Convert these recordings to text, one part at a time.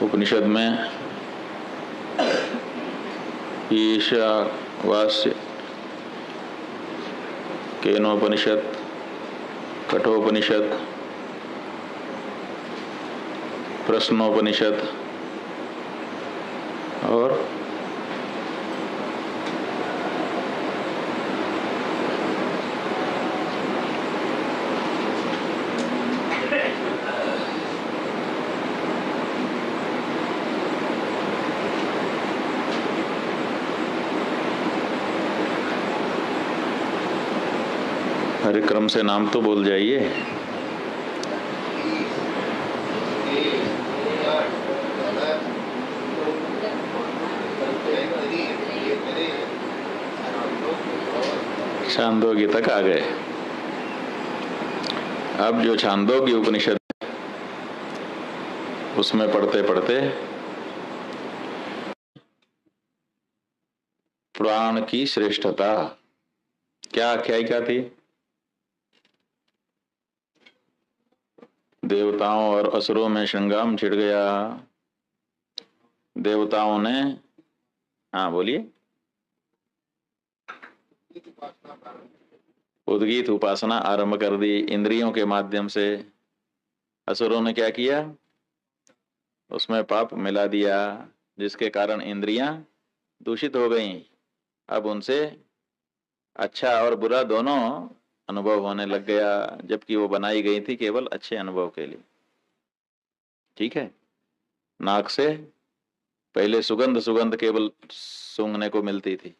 उपनिषद में ईशावास्य, केनोपनिषद, कठोपनिषद, प्रश्नोपनिषद और हर क्रम से नाम तो बोल जाइए। छांदोग्य तक आ गए। अब जो छांदोग्य उपनिषद उसमें पढ़ते पढ़ते प्राण की श्रेष्ठता, क्या आख्यायिका थी? देवताओं और असुरों में संग्राम छिड़ गया। देवताओं ने, हाँ बोलिए, उद्गीत उपासना आरंभ कर दी इंद्रियों के माध्यम से। असुरों ने क्या किया? उसमें पाप मिला दिया, जिसके कारण इंद्रियां दूषित हो गईं। अब उनसे अच्छा और बुरा दोनों अनुभव होने लग गया, जबकि वो बनाई गई थी केवल अच्छे अनुभव के लिए। ठीक है, नाक से पहले सुगंध सुगंध केवल सूंघने को मिलती थी,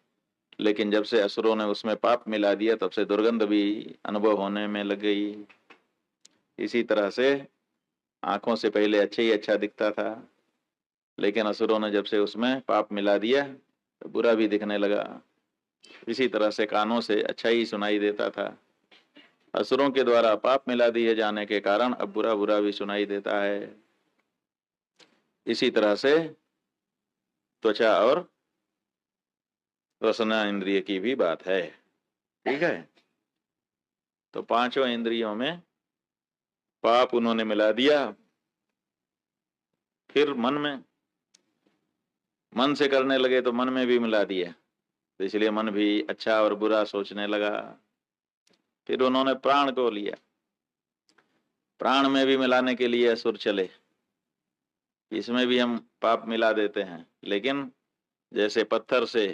लेकिन जब से असुरों ने उसमें पाप मिला दिया तब से दुर्गंध भी अनुभव होने में लग गई। इसी तरह से आंखों से पहले अच्छा ही अच्छा दिखता था, लेकिन असुरों ने जब से उसमें पाप मिला दिया तो बुरा भी दिखने लगा। इसी तरह से कानों से अच्छा ही सुनाई देता था, असुरों के द्वारा पाप मिला दिए जाने के कारण अब बुरा बुरा भी सुनाई देता है। इसी तरह से त्वचा और रसना इंद्रिय की भी बात है। ठीक है, तो पांचों इंद्रियों में पाप उन्होंने मिला दिया। फिर मन से करने लगे तो मन में भी मिला दिया, तो इसलिए मन भी अच्छा और बुरा सोचने लगा। फिर उन्होंने प्राण को लिया, प्राण में भी मिलाने के लिए असुर चले। इसमें भी हम पाप मिला देते हैं, लेकिन जैसे पत्थर से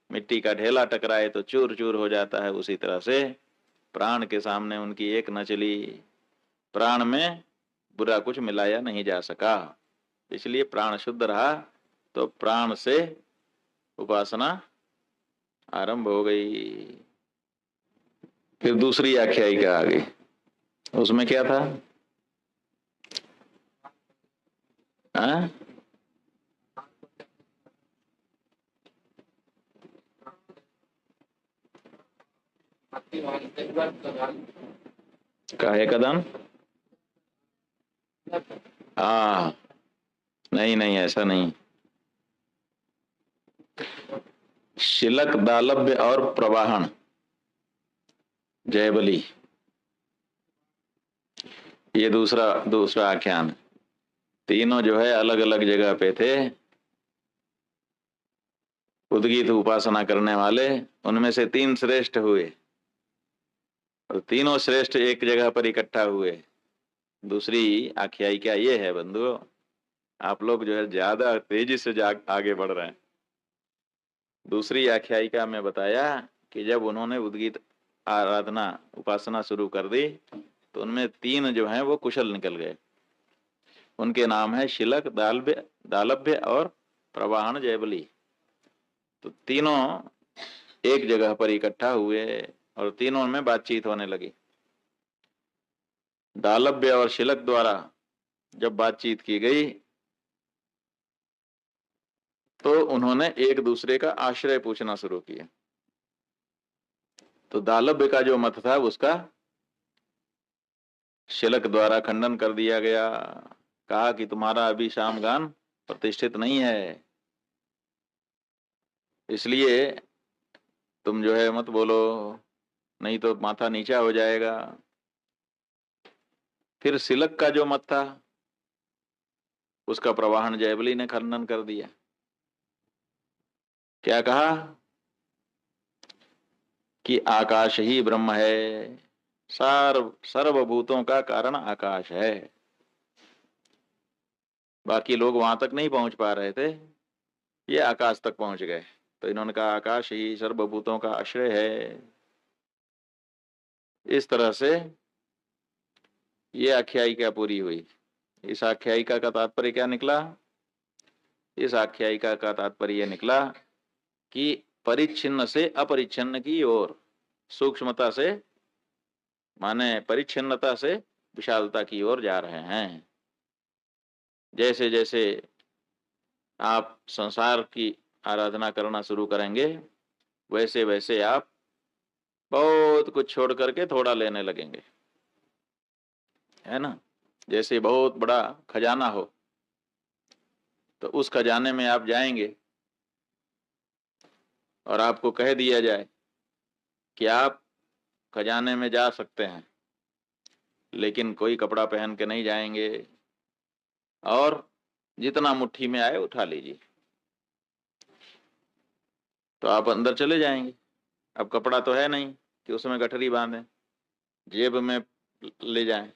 मिट्टी का ढेला टकराए तो चूर चूर हो जाता है, उसी तरह से प्राण के सामने उनकी एक न चली। प्राण में बुरा कुछ मिलाया नहीं जा सका, इसलिए प्राण शुद्ध रहा, तो प्राण से उपासना आरंभ हो गई। फिर दूसरी आख्यायिका आ गई, उसमें क्या था? हाँ? काहे कदम? हाँ, नहीं नहीं, ऐसा नहीं। शिलक, दालभ्य और प्रवाहन, जयबली, ये दूसरा आख्यान। तीनों जो है अलग अलग जगह पे थे, उद्गीत उपासना करने वाले। उनमें से तीन श्रेष्ठ हुए और तीनों श्रेष्ठ एक जगह पर इकट्ठा हुए। दूसरी आख्यायिका ये है बंधुओं, आप लोग जो है ज्यादा तेजी से आगे बढ़ रहे हैं। दूसरी आख्यायिका में बताया कि जब उन्होंने उद्गीत आराधना उपासना शुरू कर दी तो उनमें तीन जो हैं वो कुशल निकल गए। उनके नाम है शिलक, दालभ्य और प्रवाहन जयबली। तो तीनों एक जगह पर इकट्ठा हुए और तीनों में बातचीत होने लगी। दालभ्य और शिलक द्वारा जब बातचीत की गई तो उन्होंने एक दूसरे का आश्रय पूछना शुरू किया। तो दालभ्य का जो मत था उसका शिलक द्वारा खंडन कर दिया गया। कहा कि तुम्हारा अभी सामगान प्रतिष्ठित नहीं है, इसलिए तुम जो है मत बोलो, नहीं तो माथा नीचा हो जाएगा। फिर शिलक का जो मत था उसका प्रवाहन जयबली ने खंडन कर दिया। क्या कहा कि आकाश ही ब्रह्म है, सर्वभूतों का कारण आकाश है। बाकी लोग वहां तक नहीं पहुंच पा रहे थे, ये आकाश तक पहुंच गए, तो इन्होंने कहा आकाश ही सर्वभूतों का आश्रय है। इस तरह से ये आख्यायिका पूरी हुई। इस आख्यायिका का तात्पर्य क्या निकला? इस आख्यायिका का तात्पर्य निकला कि परिच्छिन्न से अपरिच्छिन्न की ओर, सूक्ष्मता से माने परिच्छिन्नता से विशालता की ओर जा रहे हैं। जैसे जैसे आप संसार की आराधना करना शुरू करेंगे, वैसे वैसे आप बहुत कुछ छोड़ करके थोड़ा लेने लगेंगे, है ना। जैसे बहुत बड़ा खजाना हो, तो उस खजाने में आप जाएंगे और आपको कह दिया जाए कि आप खजाने में जा सकते हैं, लेकिन कोई कपड़ा पहन के नहीं जाएंगे और जितना मुट्ठी में आए उठा लीजिए, तो आप अंदर चले जाएंगे। अब कपड़ा तो है नहीं कि उसमें गठरी बांधें, जेब में ले जाएं,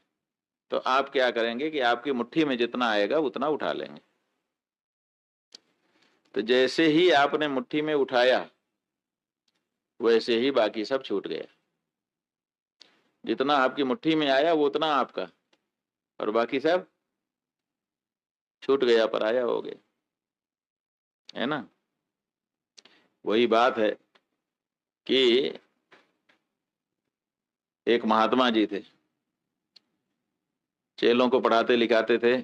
तो आप क्या करेंगे कि आपकी मुट्ठी में जितना आएगा उतना उठा लेंगे। तो जैसे ही आपने मुट्ठी में उठाया, वैसे ही बाकी सब छूट गया। जितना आपकी मुट्ठी में आया वो उतना आपका, और बाकी सब छूट गया, पराया हो गया, है ना। वही बात है कि एक महात्मा जी थे, चेलों को पढ़ाते लिखाते थे।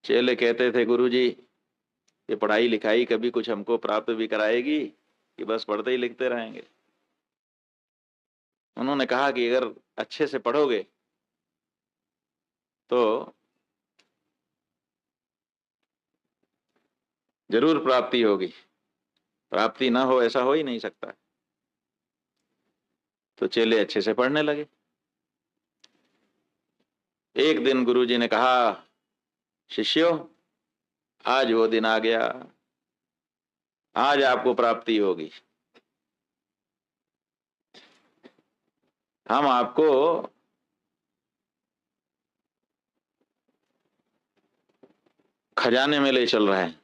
चेले कहते थे गुरु जी, ये पढ़ाई लिखाई कभी कुछ हमको प्राप्त भी कराएगी कि बस पढ़ते ही लिखते रहेंगे? उन्होंने कहा कि अगर अच्छे से पढ़ोगे तो जरूर प्राप्ति होगी, प्राप्ति ना हो ऐसा हो ही नहीं सकता। तो चेले अच्छे से पढ़ने लगे। एक दिन गुरुजी ने कहा, शिष्यों, आज वो दिन आ गया, आज आपको प्राप्ति होगी। हम आपको खजाने में ले चल रहे हैं,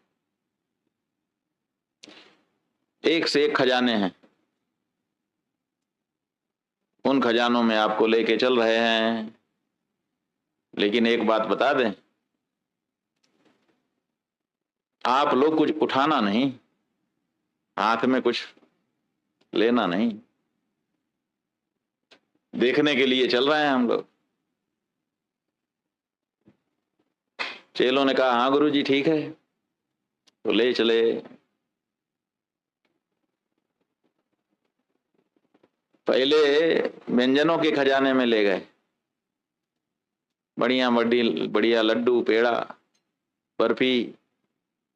एक से एक खजाने हैं, उन खजानों में आपको लेके चल रहे हैं। लेकिन एक बात बता दें, आप लोग कुछ उठाना नहीं, हाथ में कुछ लेना नहीं, देखने के लिए चल रहे हैं हम लोग। चेलों ने कहा, हाँ गुरुजी ठीक है, तो ले चले। पहले व्यंजनों के खजाने में ले गए, बढ़िया बढ़िया लड्डू, पेड़ा, बर्फी,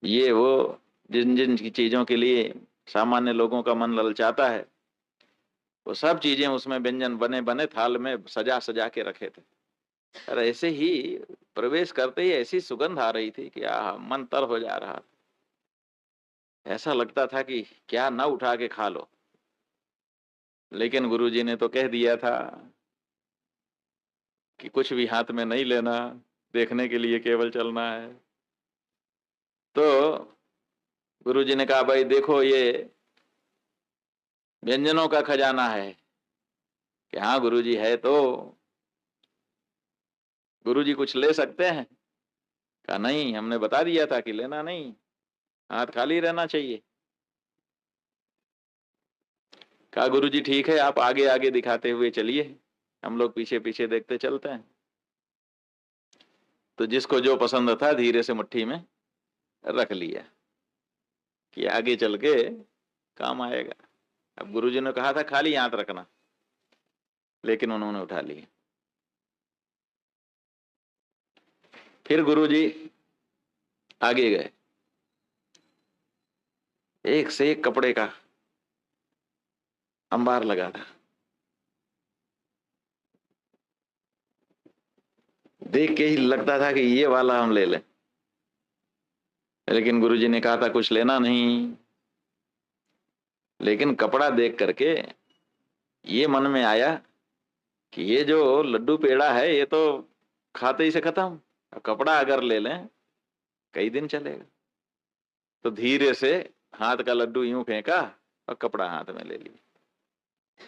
ये वो जिन जिन की चीजों के लिए सामान्य लोगों का मन ललचाता है, वो सब चीजें उसमें व्यंजन बने बने थाल में सजा सजा के रखे थे। और ऐसे ही प्रवेश करते ही ऐसी सुगंध आ रही थी कि मन तर हो जा रहा था। ऐसा लगता था कि क्या ना उठा के खा लो, लेकिन गुरुजी ने तो कह दिया था कि कुछ भी हाथ में नहीं लेना, देखने के लिए केवल चलना है। तो गुरुजी ने कहा, भाई देखो ये व्यंजनों का खजाना है। कि हाँ गुरुजी है। तो गुरुजी कुछ ले सकते हैं? कहा नहीं, हमने बता दिया था कि लेना नहीं, हाथ खाली रहना चाहिए। कहा गुरुजी ठीक है, आप आगे आगे दिखाते हुए चलिए, हम लोग पीछे पीछे देखते चलते हैं। तो जिसको जो पसंद था धीरे से मुट्ठी में रख लिया कि आगे चल के काम आएगा। अब गुरुजी ने कहा था खाली हाथ रखना, लेकिन उन्होंने उठा लिया। फिर गुरुजी आगे गए, एक से एक कपड़े का अंबार लगा था। देख के ही लगता था कि ये वाला हम ले लें, लेकिन गुरुजी ने कहा था कुछ लेना नहीं। लेकिन कपड़ा देख करके ये मन में आया कि ये जो लड्डू पेड़ा है ये तो खाते ही से खत्म, कपड़ा अगर ले लें कई दिन चलेगा। तो धीरे से हाथ का लड्डू यूं फेंका और कपड़ा हाथ में ले लिया।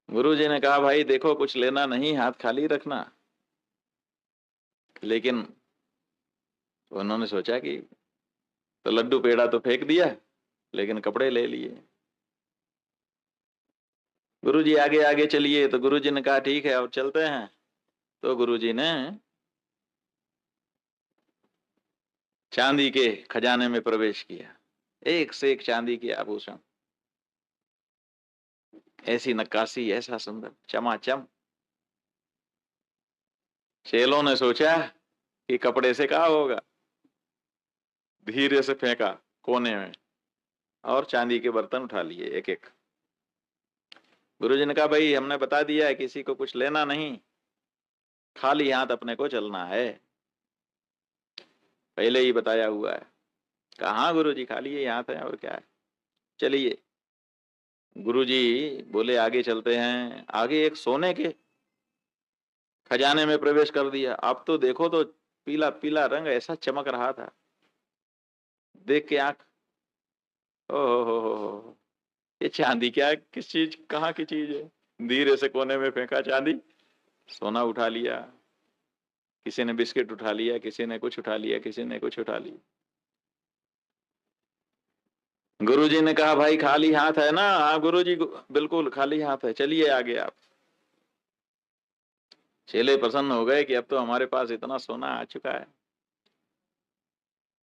गुरुजी ने कहा भाई देखो कुछ लेना नहीं, हाथ खाली रखना। लेकिन उन्होंने सोचा कि तो लड्डू पेड़ा तो फेंक दिया, लेकिन कपड़े ले लिए। गुरुजी आगे आगे चलिए, तो गुरुजी ने कहा ठीक है अब चलते हैं। तो गुरुजी ने चांदी के खजाने में प्रवेश किया, एक से एक चांदी के आभूषण, ऐसी नक्काशी, ऐसा सुंदर चमाचम। चेलों ने सोचा कि कपड़े से क्या होगा, धीरे से फेंका कोने में और चांदी के बर्तन उठा लिए एक एक। गुरुजी ने कहा भाई हमने बता दिया है किसी को कुछ लेना नहीं, खाली हाथ अपने को चलना है, पहले ही बताया हुआ है। कहा गुरुजी खाली ही हाथ है और क्या है, चलिए। गुरुजी बोले आगे चलते हैं। आगे एक सोने के खजाने में प्रवेश कर दिया। अब तो देखो तो पीला पीला रंग ऐसा चमक रहा था, देख के आंख हो, ये चांदी क्या है, किस चीज कहाँ की चीज है। धीरे से कोने में फेंका चांदी, सोना उठा लिया, किसी ने बिस्किट उठा लिया, किसी ने कुछ उठा लिया, किसी ने कुछ उठा लिया। गुरुजी ने कहा भाई खाली हाथ है ना। हाँ गुरुजी बिल्कुल खाली हाथ है, चलिए आगे आप। चेले प्रसन्न हो गए कि अब तो हमारे पास इतना सोना आ चुका है।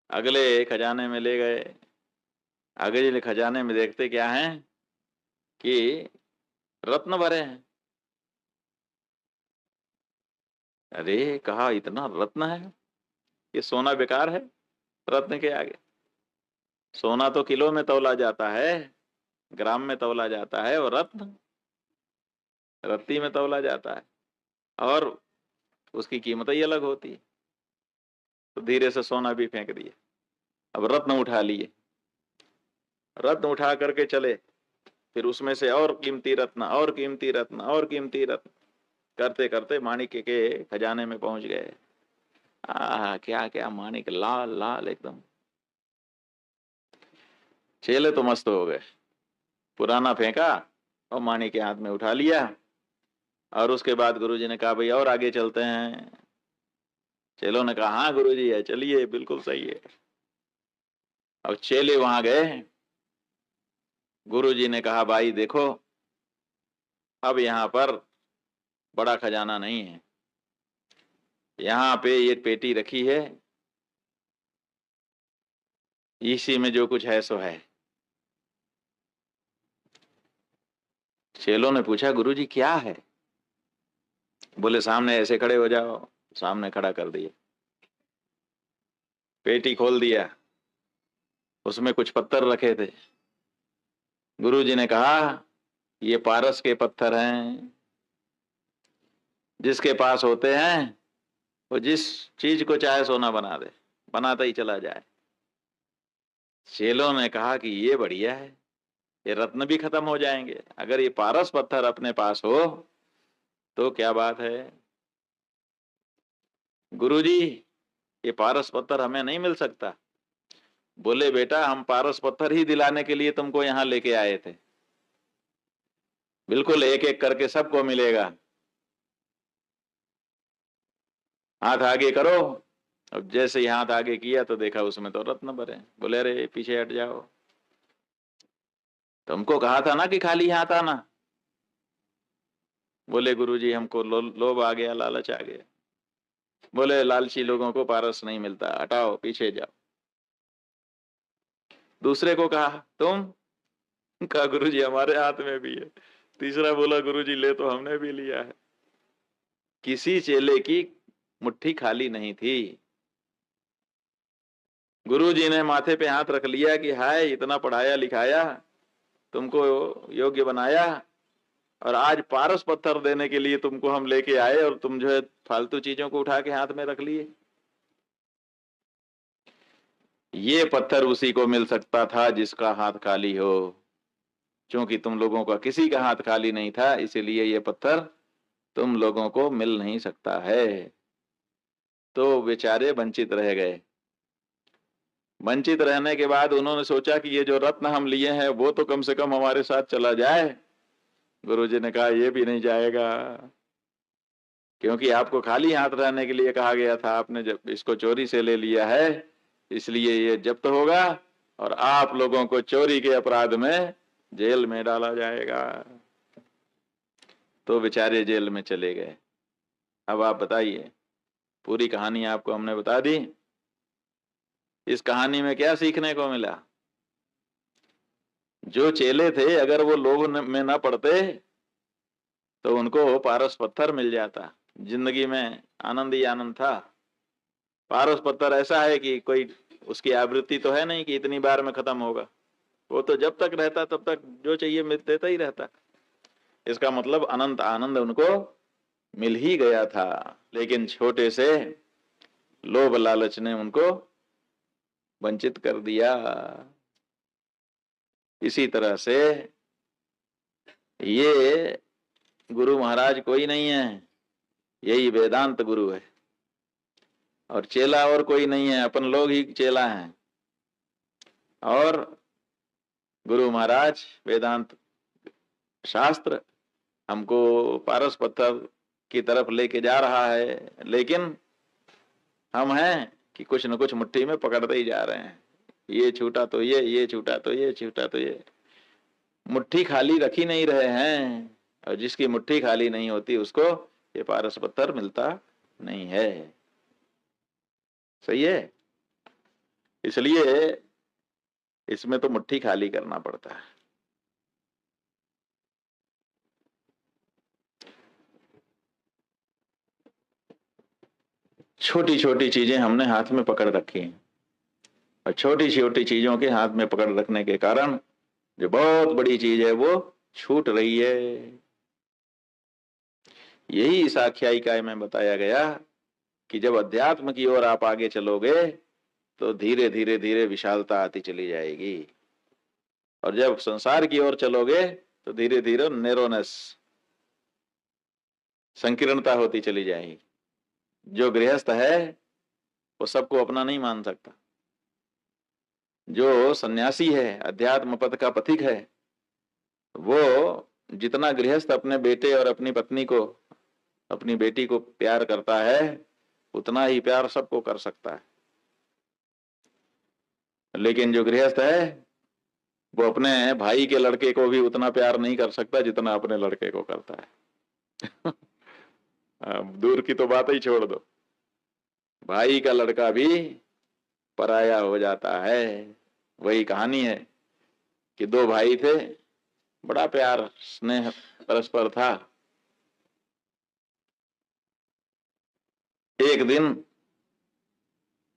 अगले खजाने में ले गए। अगले खजाने में देखते क्या है कि रत्न भरे हैं। अरे कहा इतना रत्न है, ये सोना बेकार है रत्न के आगे। सोना तो किलो में तौला जाता है, ग्राम में तौला जाता है, और रत्न रत्ती में तौला जाता है, और उसकी कीमत ही अलग होती है। तो धीरे से सोना भी फेंक दिए, अब रत्न उठा लिए। रत्न उठा करके चले, फिर उसमें से और कीमती रत्न और कीमती रत्न और कीमती रत्न करते करते माणिक के खजाने में पहुंच गए। क्या क्या माणिक, लाल लाल एकदम। चेले तो मस्त हो गए, पुराना फेंका और माणिक के हाथ में उठा लिया। और उसके बाद गुरुजी ने कहा भाई और आगे चलते हैं। चेलों ने कहा हाँ गुरुजी है, चलिए बिल्कुल सही है। अब चेले वहां गए। गुरुजी ने कहा भाई देखो अब यहाँ पर बड़ा खजाना नहीं है, यहाँ पे ये पेटी रखी है, इसी में जो कुछ है सो है। चेलों ने पूछा गुरुजी क्या है। बोले सामने ऐसे खड़े हो जाओ। सामने खड़ा कर दिया, पेटी खोल दिया, उसमें कुछ पत्थर रखे थे। गुरुजी ने कहा ये पारस के पत्थर हैं, जिसके पास होते हैं वो जिस चीज को चाहे सोना बना दे, बनाता ही चला जाए। चेलों ने कहा कि ये बढ़िया है, ये रत्न भी खत्म हो जाएंगे, अगर ये पारस पत्थर अपने पास हो तो क्या बात है। गुरुजी ये पारस पत्थर हमें नहीं मिल सकता। बोले बेटा हम पारस पत्थर ही दिलाने के लिए तुमको यहाँ लेके आए थे, बिल्कुल एक एक करके सबको मिलेगा। हाथ आगे करो। अब जैसे ही हाथ आगे किया तो देखा उसमें तो रत्न भरे। बोले अरे पीछे हट जाओ, तुमको कहा था ना कि खाली हाथ आना। बोले गुरुजी हमको लोभ आ गया, लालच आ गया। बोले लालची लोगों को पारस नहीं मिलता, हटाओ पीछे जाओ। दूसरे को कहा तुम, कहा गुरुजी हमारे हाथ में भी है। तीसरा बोला गुरुजी ले तो हमने भी लिया है। किसी चेले की मुट्ठी खाली नहीं थी। गुरुजी ने माथे पे हाथ रख लिया कि हाय इतना पढ़ाया लिखाया, तुमको योग्य बनाया, और आज पारस पत्थर देने के लिए तुमको हम लेके आए और तुम जो है फालतू चीजों को उठा के हाथ में रख लिए। ये पत्थर उसी को मिल सकता था जिसका हाथ खाली हो। क्योंकि तुम लोगों का किसी का हाथ खाली नहीं था, इसीलिए ये पत्थर तुम लोगों को मिल नहीं सकता है। तो बेचारे वंचित रह गए। वंचित रहने के बाद उन्होंने सोचा कि ये जो रत्न हम लिए हैं वो तो कम से कम हमारे साथ चला जाए। गुरुजी ने कहा ये भी नहीं जाएगा, क्योंकि आपको खाली हाथ रहने के लिए कहा गया था। आपने जब इसको चोरी से ले लिया है, इसलिए ये जब्त होगा और आप लोगों को चोरी के अपराध में जेल में डाला जाएगा। तो बेचारे जेल में चले गए। अब आप बताइए, पूरी कहानी आपको हमने बता दी। इस कहानी में क्या सीखने को मिला? जो चेले थे, अगर वो लोभ में न पड़ते तो उनको पारस पत्थर मिल जाता। जिंदगी में आनंद ही आनंद था। पारस पत्थर ऐसा है कि कोई उसकी आवृत्ति तो है नहीं कि इतनी बार में खत्म होगा। वो तो जब तक रहता तब तक जो चाहिए देता ही रहता। इसका मतलब अनंत आनंद उनको मिल ही गया था। लेकिन छोटे से लोभ लालच ने उनको वंचित कर दिया। इसी तरह से ये गुरु महाराज कोई नहीं है, यही वेदांत गुरु है। और चेला और कोई नहीं है, अपन लोग ही चेला हैं। और गुरु महाराज वेदांत शास्त्र हमको पारस पत्थर की तरफ लेके जा रहा है, लेकिन हम हैं कि कुछ न कुछ मुट्ठी में पकड़ते ही जा रहे हैं। ये छूटा तो ये छूटा तो ये छूटा तो ये, मुट्ठी खाली रखी नहीं रहे हैं। और जिसकी मुट्ठी खाली नहीं होती उसको ये पारस पत्थर मिलता नहीं है। सही है? इसलिए इसमें तो मुट्ठी खाली करना पड़ता है। छोटी छोटी चीजें हमने हाथ में पकड़ रखी हैं, और छोटी छोटी चीजों के हाथ में पकड़ रखने के कारण जो बहुत बड़ी चीज है वो छूट रही है। यही इस आख्यायिका में बताया गया कि जब अध्यात्म की ओर आप आगे चलोगे तो धीरे धीरे धीरे विशालता आती चली जाएगी, और जब संसार की ओर चलोगे तो धीरे धीरे नैरोनेस, संकीर्णता होती चली जाएगी। जो गृहस्थ है वो सबको अपना नहीं मान सकता। जो सन्यासी है, अध्यात्म पथ का पथिक है, वो जितना गृहस्थ अपने बेटे और अपनी पत्नी को, अपनी बेटी को प्यार करता है, उतना ही प्यार सबको कर सकता है। लेकिन जो गृहस्थ है वो अपने भाई के लड़के को भी उतना प्यार नहीं कर सकता जितना अपने लड़के को करता है। दूर की तो बात ही छोड़ दो, भाई का लड़का भी पराया हो जाता है। वही कहानी है कि दो भाई थे, बड़ा प्यार स्नेह परस्पर था। एक दिन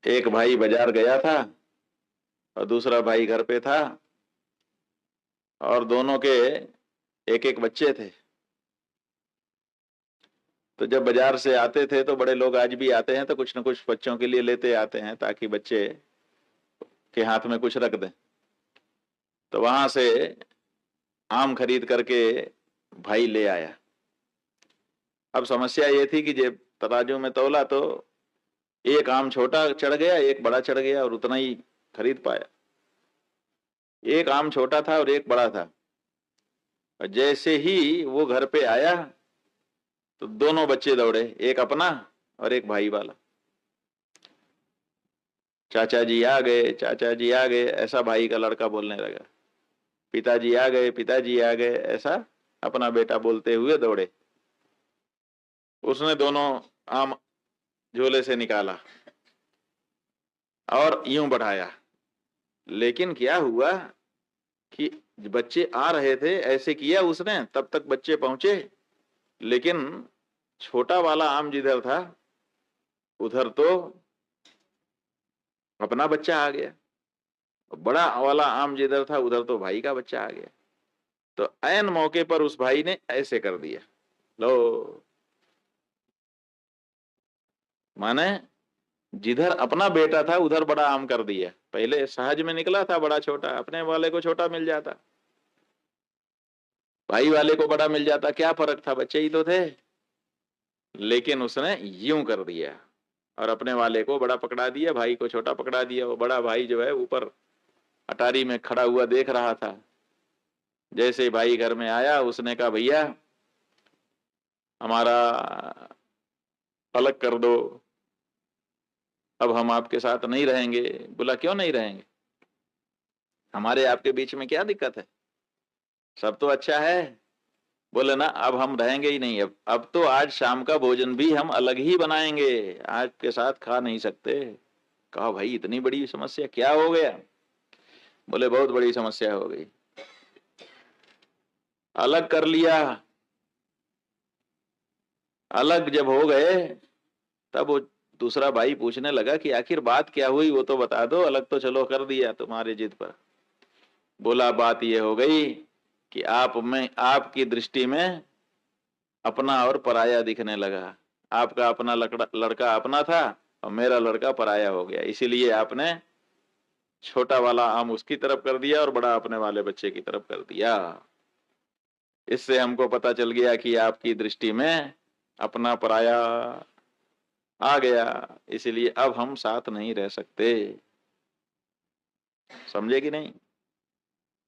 एक भाई बाजार गया था और दूसरा भाई घर पे था, और दोनों के एक एक बच्चे थे। तो जब बाजार से आते थे, तो बड़े लोग आज भी आते हैं तो कुछ न कुछ बच्चों के लिए लेते आते हैं ताकि बच्चे के हाथ में कुछ रख दें। तो वहां से आम खरीद करके भाई ले आया। अब समस्या ये थी कि जब तराजू में तौला तो एक आम छोटा चढ़ गया, एक बड़ा चढ़ गया, और उतना ही खरीद पाया। एक आम छोटा था और एक बड़ा था। और जैसे ही वो घर पे आया तो दोनों बच्चे दौड़े, एक अपना और एक भाई वाला। चाचा जी आ गए, चाचा जी आ गए, ऐसा भाई का लड़का बोलने लगा। पिताजी आ गए, पिताजी आ गए, ऐसा अपना बेटा बोलते हुए दौड़े। उसने दोनों आम झोले से निकाला और यूं बढ़ाया। लेकिन क्या हुआ कि बच्चे आ रहे थे, ऐसे किया उसने, तब तक बच्चे पहुंचे, लेकिन छोटा वाला आम जिधर था उधर तो अपना बच्चा आ गया, बड़ा वाला आम जिधर था उधर तो भाई का बच्चा आ गया। तो ऐन मौके पर उस भाई ने ऐसे कर दिया, लो, माने जिधर अपना बेटा था उधर बड़ा आम कर दिया। पहले सहज में निकला था बड़ा छोटा, अपने वाले को छोटा मिल जाता, भाई वाले को बड़ा मिल जाता, क्या फर्क था, बच्चे ही तो थे। लेकिन उसने यूं कर दिया और अपने वाले को बड़ा पकड़ा दिया, भाई को छोटा पकड़ा दिया। वो बड़ा भाई जो है ऊपर अटारी में खड़ा हुआ देख रहा था। जैसे भाई घर में आया उसने कहा, भैया हमारा अलग कर दो, अब हम आपके साथ नहीं रहेंगे। बोला, क्यों नहीं रहेंगे, हमारे आपके बीच में क्या दिक्कत है, सब तो अच्छा है। बोले, ना अब हम रहेंगे ही नहीं, अब तो आज शाम का भोजन भी हम अलग ही बनाएंगे, आपके साथ खा नहीं सकते। कहा, भाई इतनी बड़ी समस्या, क्या हो गया। बोले, बहुत बड़ी समस्या हो गई। अलग कर लिया। अलग जब हो गए तब वो दूसरा भाई पूछने लगा कि आखिर बात क्या हुई, वो तो बता दो, अलग तो चलो कर दिया तुम्हारी जिद पर। बोला, बात ये हो गई कि आप में, आपकी दृष्टि में अपना और पराया दिखने लगा। आपका अपना लड़का अपना था और मेरा लड़का पराया हो गया, इसीलिए आपने छोटा वाला आम उसकी तरफ कर दिया और बड़ा अपने वाले बच्चे की तरफ कर दिया। इससे हमको पता चल गया कि आपकी दृष्टि में अपना पराया आ गया, इसीलिए अब हम साथ नहीं रह सकते। समझे कि नहीं,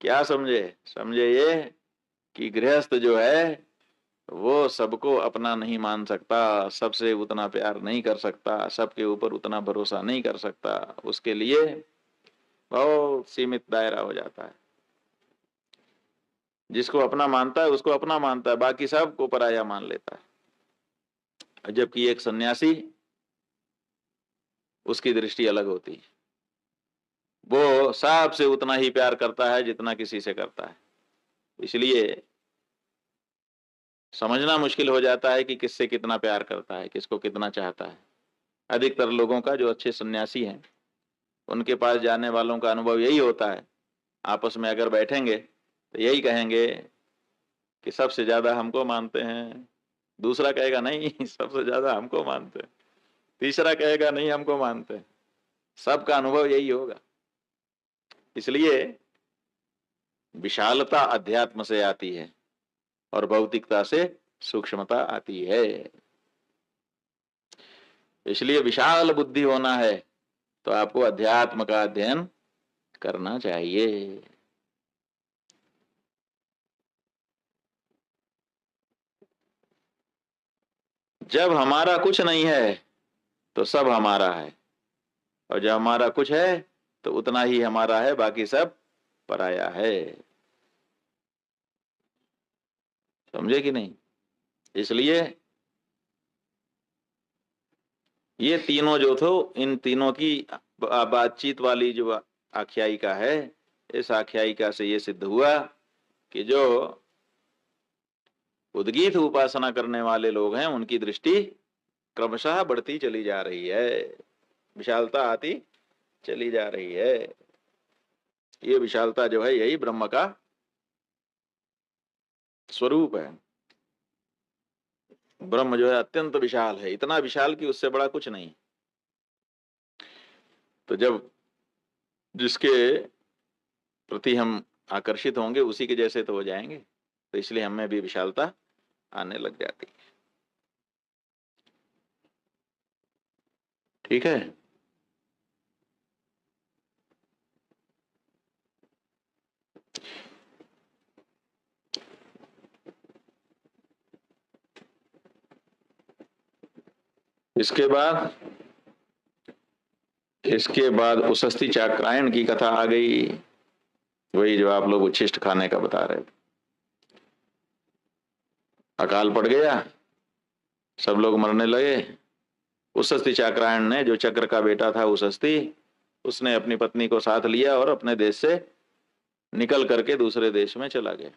क्या समझे, समझे ये कि गृहस्थ जो है वो सबको अपना नहीं मान सकता, सबसे उतना प्यार नहीं कर सकता, सबके ऊपर उतना भरोसा नहीं कर सकता, उसके लिए बहुत सीमित दायरा हो जाता है। जिसको अपना मानता है उसको अपना मानता है, बाकी सबको पराया मान लेता है। जबकि एक सन्यासी, उसकी दृष्टि अलग होती है, वो सबसे उतना ही प्यार करता है जितना किसी से करता है। इसलिए समझना मुश्किल हो जाता है कि किससे कितना प्यार करता है, किसको कितना चाहता है। अधिकतर लोगों का, जो अच्छे सन्यासी हैं, उनके पास जाने वालों का अनुभव यही होता है, आपस में अगर बैठेंगे तो यही कहेंगे कि सबसे ज्यादा हमको मानते हैं, दूसरा कहेगा नहीं सबसे ज्यादा हमको मानते हैं, तीसरा कहेगा नहीं हमको मानते हैं। सबका अनुभव यही होगा। इसलिए विशालता अध्यात्म से आती है और भौतिकता से सूक्ष्मता आती है। इसलिए विशाल बुद्धि होना है तो आपको अध्यात्म का अध्ययन करना चाहिए। जब हमारा कुछ नहीं है तो सब हमारा है, और जब हमारा कुछ है तो उतना ही हमारा है, बाकी सब पराया है। समझे कि नहीं। इसलिए ये तीनों जो थो, इन तीनों की बातचीत वाली जो आख्यायिका है, इस आख्यायिका से ये सिद्ध हुआ कि जो उद्गीत उपासना करने वाले लोग हैं उनकी दृष्टि क्रमशः बढ़ती चली जा रही है, विशालता आती चली जा रही है। ये विशालता जो है यही ब्रह्म का स्वरूप है। ब्रह्म जो है अत्यंत विशाल है, इतना विशाल कि उससे बड़ा कुछ नहीं। तो जब जिसके प्रति हम आकर्षित होंगे उसी के जैसे तो हो जाएंगे, तो इसलिए हमें भी विशालता आने लग जाती है। ठीक है। इसके बाद उषस्थि चाक्रायण की कथा आ गई, वही जो आप लोग उच्छिष्ट खाने का बता रहे थे। अकाल पड़ गया, सब लोग मरने लगे। उषस्थि चाक्रायण ने, जो चक्र का बेटा था उषस्थि, उसने अपनी पत्नी को साथ लिया और अपने देश से निकल करके दूसरे देश में चला गया।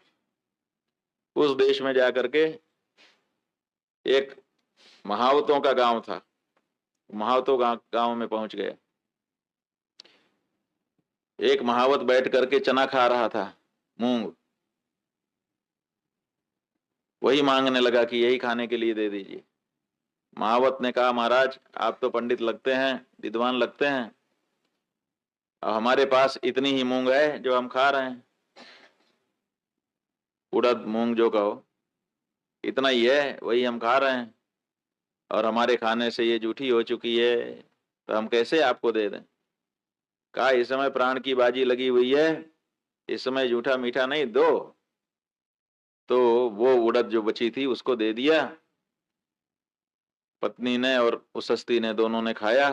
उस देश में जाकर के एक महावतों का गांव था, महावतों गांव में पहुंच गया। एक महावत बैठ करके चना खा रहा था, मूंग। वही मांगने लगा कि यही खाने के लिए दे दीजिए। महावत ने कहा, महाराज आप तो पंडित लगते हैं, विद्वान लगते हैं, अब हमारे पास इतनी ही मूंग है जो हम खा रहे हैं, उड़द मूंग जो कहो, इतना ही है, वही हम खा रहे हैं, और हमारे खाने से ये जूठी हो चुकी है, तो हम कैसे आपको दे दें। कहा, इस समय प्राण की बाजी लगी हुई है, इस समय जूठा मीठा नहीं दो। तो वो उड़द जो बची थी उसको दे दिया। पत्नी ने और उस हस्ती ने, दोनों ने खाया।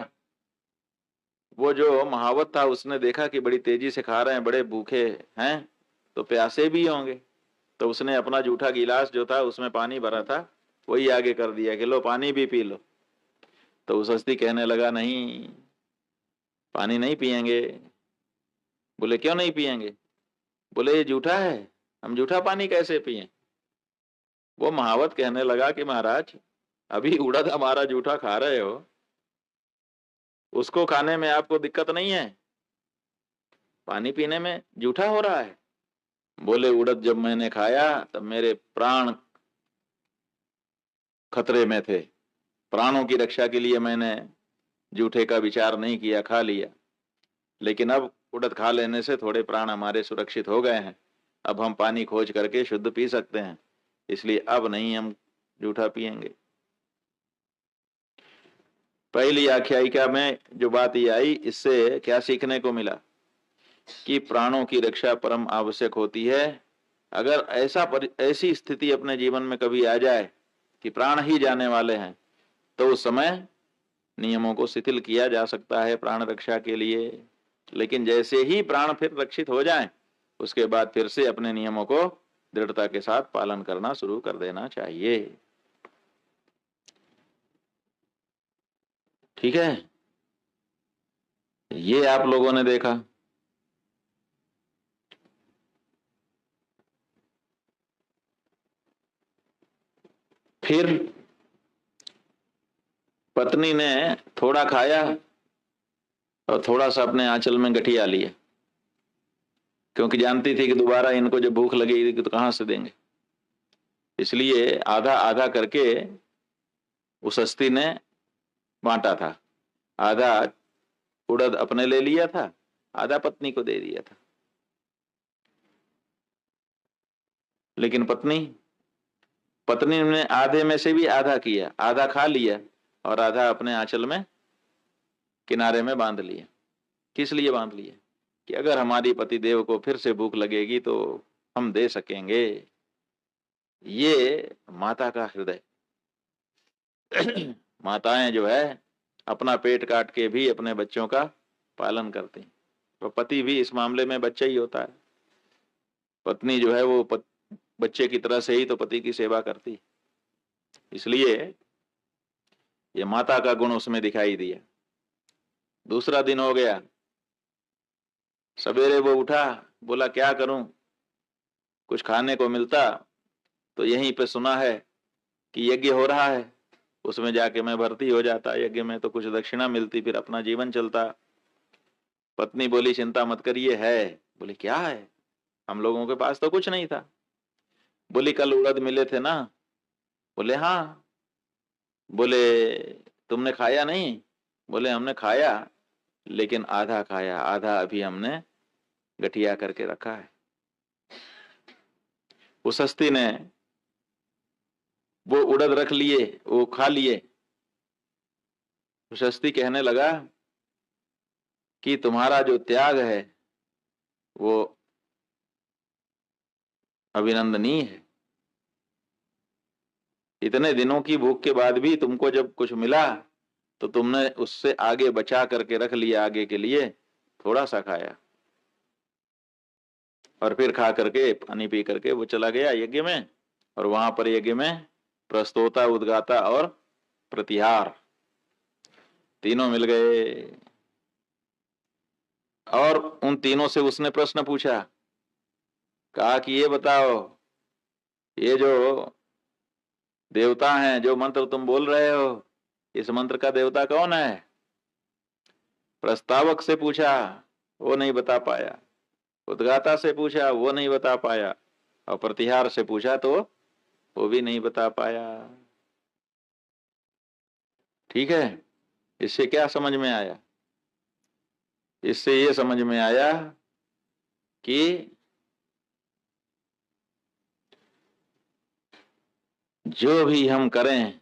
वो जो महावत था उसने देखा कि बड़ी तेजी से खा रहे हैं, बड़े भूखे हैं, तो प्यासे भी होंगे, तो उसने अपना जूठा गिलास जो था उसमें पानी भरा था वही आगे कर दिया कि लो पानी भी पी लो। तो उस हस्ती कहने लगा, नहीं पानी नहीं पिएंगे। बोले क्यों नहीं पिएंगे? बोले ये जूठा है, हम जूठा पानी कैसे पिए। वो महावत कहने लगा कि महाराज अभी उड़द हमारा जूठा खा रहे हो, उसको खाने में आपको दिक्कत नहीं है, पानी पीने में जूठा हो रहा है। बोले उड़द जब मैंने खाया तब मेरे प्राण खतरे में थे, प्राणों की रक्षा के लिए मैंने जूठे का विचार नहीं किया, खा लिया। लेकिन अब उड़द खा लेने से थोड़े प्राण हमारे सुरक्षित हो गए हैं, अब हम पानी खोज करके शुद्ध पी सकते हैं, इसलिए अब नहीं हम जूठा पिएंगे। पहली आख्यायिका में जो बात ये आई, इससे क्या सीखने को मिला कि प्राणों की रक्षा परम आवश्यक होती है। अगर ऐसी स्थिति अपने जीवन में कभी आ जाए कि प्राण ही जाने वाले हैं, तो उस समय नियमों को शिथिल किया जा सकता है प्राण रक्षा के लिए। लेकिन जैसे ही प्राण फिर रक्षित हो जाएं, उसके बाद फिर से अपने नियमों को दृढ़ता के साथ पालन करना शुरू कर देना चाहिए। ठीक है, ये आप लोगों ने देखा। फिर पत्नी ने थोड़ा खाया और थोड़ा सा अपने आंचल में गठिया लिया, क्योंकि जानती थी कि दोबारा इनको जब भूख लगेगी तो कहां से देंगे, इसलिए आधा आधा करके उस हस्ती ने बांटा था। आधा उड़द अपने ले लिया था, आधा पत्नी को दे दिया था। लेकिन पत्नी पत्नी ने आधे में से भी आधा किया, आधा खा लिया और आधा अपने आंचल में किनारे में बांध लिया। किस लिए बांध लिया? कि अगर हमारी पति देव को फिर से भूख लगेगी तो हम दे सकेंगे। ये माता का हृदय। माताएं जो है अपना पेट काट के भी अपने बच्चों का पालन करती, तो पति भी इस मामले में बच्चा ही होता है। पत्नी जो है वो बच्चे की तरह से ही तो पति की सेवा करती, इसलिए ये माता का गुण उसमें दिखाई दिया। दूसरा दिन हो गया, सवेरे वो उठा, बोला क्या करूं, कुछ खाने को मिलता तो यहीं पे सुना है कि यज्ञ हो रहा है, उसमें जाके मैं भर्ती हो जाता, यज्ञ में तो कुछ दक्षिणा मिलती, फिर अपना जीवन चलता। पत्नी बोली चिंता मत करिए, है। बोले क्या है? हम लोगों के पास तो कुछ नहीं था। बोली कल उड़द मिले थे ना? बोले हाँ। बोले तुमने खाया नहीं? बोले हमने खाया, लेकिन आधा खाया, आधा अभी हमने गठिया करके रखा है। उस हस्ती ने वो उड़द रख लिए, वो खा लिए। उस हस्ती कहने लगा कि तुम्हारा जो त्याग है वो अभिनंदनीय है। इतने दिनों की भूख के बाद भी तुमको जब कुछ मिला तो तुमने उससे आगे बचा करके रख लिया, आगे के लिए थोड़ा सा खाया, और फिर खा करके पानी पी करके वो चला गया यज्ञ में। और वहां पर यज्ञ में प्रस्तोता, उद्गाता और प्रतिहार तीनों मिल गए। और उन तीनों से उसने प्रश्न पूछा, कहा कि ये बताओ, ये जो देवता हैं, जो मंत्र तुम बोल रहे हो, इस मंत्र का देवता कौन है? प्रस्तावक से पूछा, वो नहीं बता पाया। उद्गाता से पूछा, वो नहीं बता पाया। और प्रतिहार से पूछा तो वो भी नहीं बता पाया। ठीक है, इससे क्या समझ में आया? इससे ये समझ में आया कि जो भी हम करें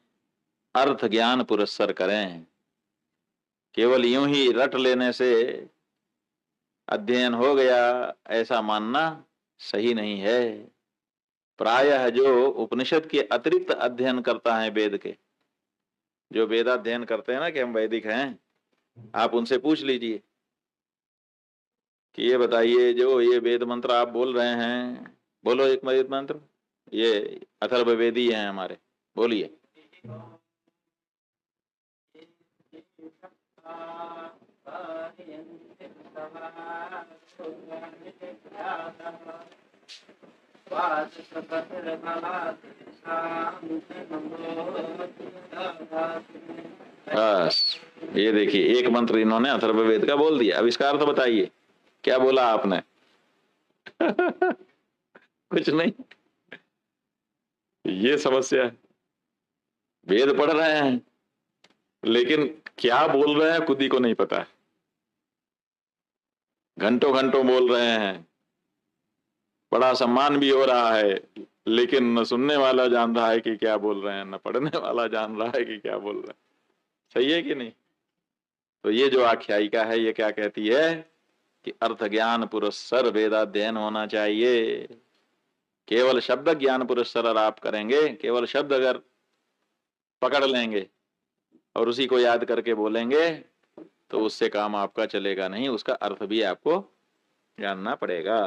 अर्थ ज्ञान पुरस्सर करें। केवल यूं ही रट लेने से अध्ययन हो गया ऐसा मानना सही नहीं है। प्रायः जो उपनिषद के अतिरिक्त अध्ययन करता है, वेद के जो वेदाध्ययन करते हैं ना कि हम वैदिक हैं, आप उनसे पूछ लीजिए कि ये बताइए जो ये वेद मंत्र आप बोल रहे हैं, बोलो एक वेद मंत्र, ये अथर्ववेदी हैं हमारे, बोलिए। बस ये देखिए, एक मंत्र इन्होंने अथर्ववेद का बोल दिया। अब इसका अर्थ बताइए, क्या बोला आपने? कुछ नहीं। ये समस्या है। वेद पढ़ रहे हैं लेकिन क्या बोल रहे हैं खुद ही को नहीं पता है। घंटों घंटों बोल रहे हैं, बड़ा सम्मान भी हो रहा है, लेकिन न सुनने वाला जान रहा है कि क्या बोल रहे हैं, न पढ़ने वाला जान रहा है कि क्या बोल रहे हैं। सही है कि नहीं? तो ये जो आख्यायिका है ये क्या कहती है कि अर्थ ज्ञान पुरस्सर वेदाध्ययन होना चाहिए। केवल शब्द ज्ञान पुरस्सर आप करेंगे, केवल शब्द अगर पकड़ लेंगे और उसी को याद करके बोलेंगे तो उससे काम आपका चलेगा नहीं, उसका अर्थ भी आपको जानना पड़ेगा।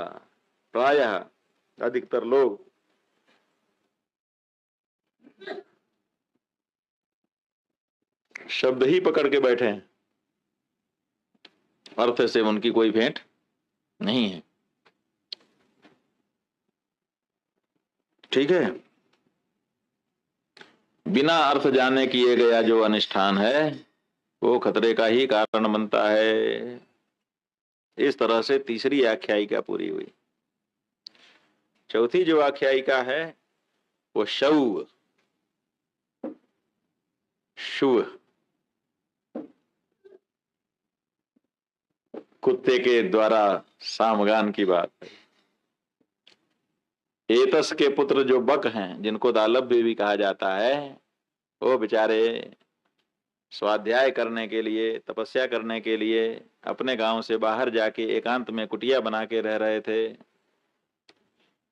प्रायः अधिकतर लोग शब्द ही पकड़ के बैठे हैं, अर्थ से उनकी कोई भेंट नहीं है। ठीक है, बिना अर्थ जाने किए गया जो अनुष्ठान है वो खतरे का ही कारण बनता है। इस तरह से तीसरी आख्यायिका पूरी हुई। चौथी जो आख्यायिका है वो शव शुव, कुत्ते के द्वारा सामगान की बात है। एतस के पुत्र जो बक हैं, जिनको दालभ्य भी कहा जाता है, वो बेचारे स्वाध्याय करने के लिए, तपस्या करने के लिए अपने गांव से बाहर जाके एकांत में कुटिया बना के रह रहे थे।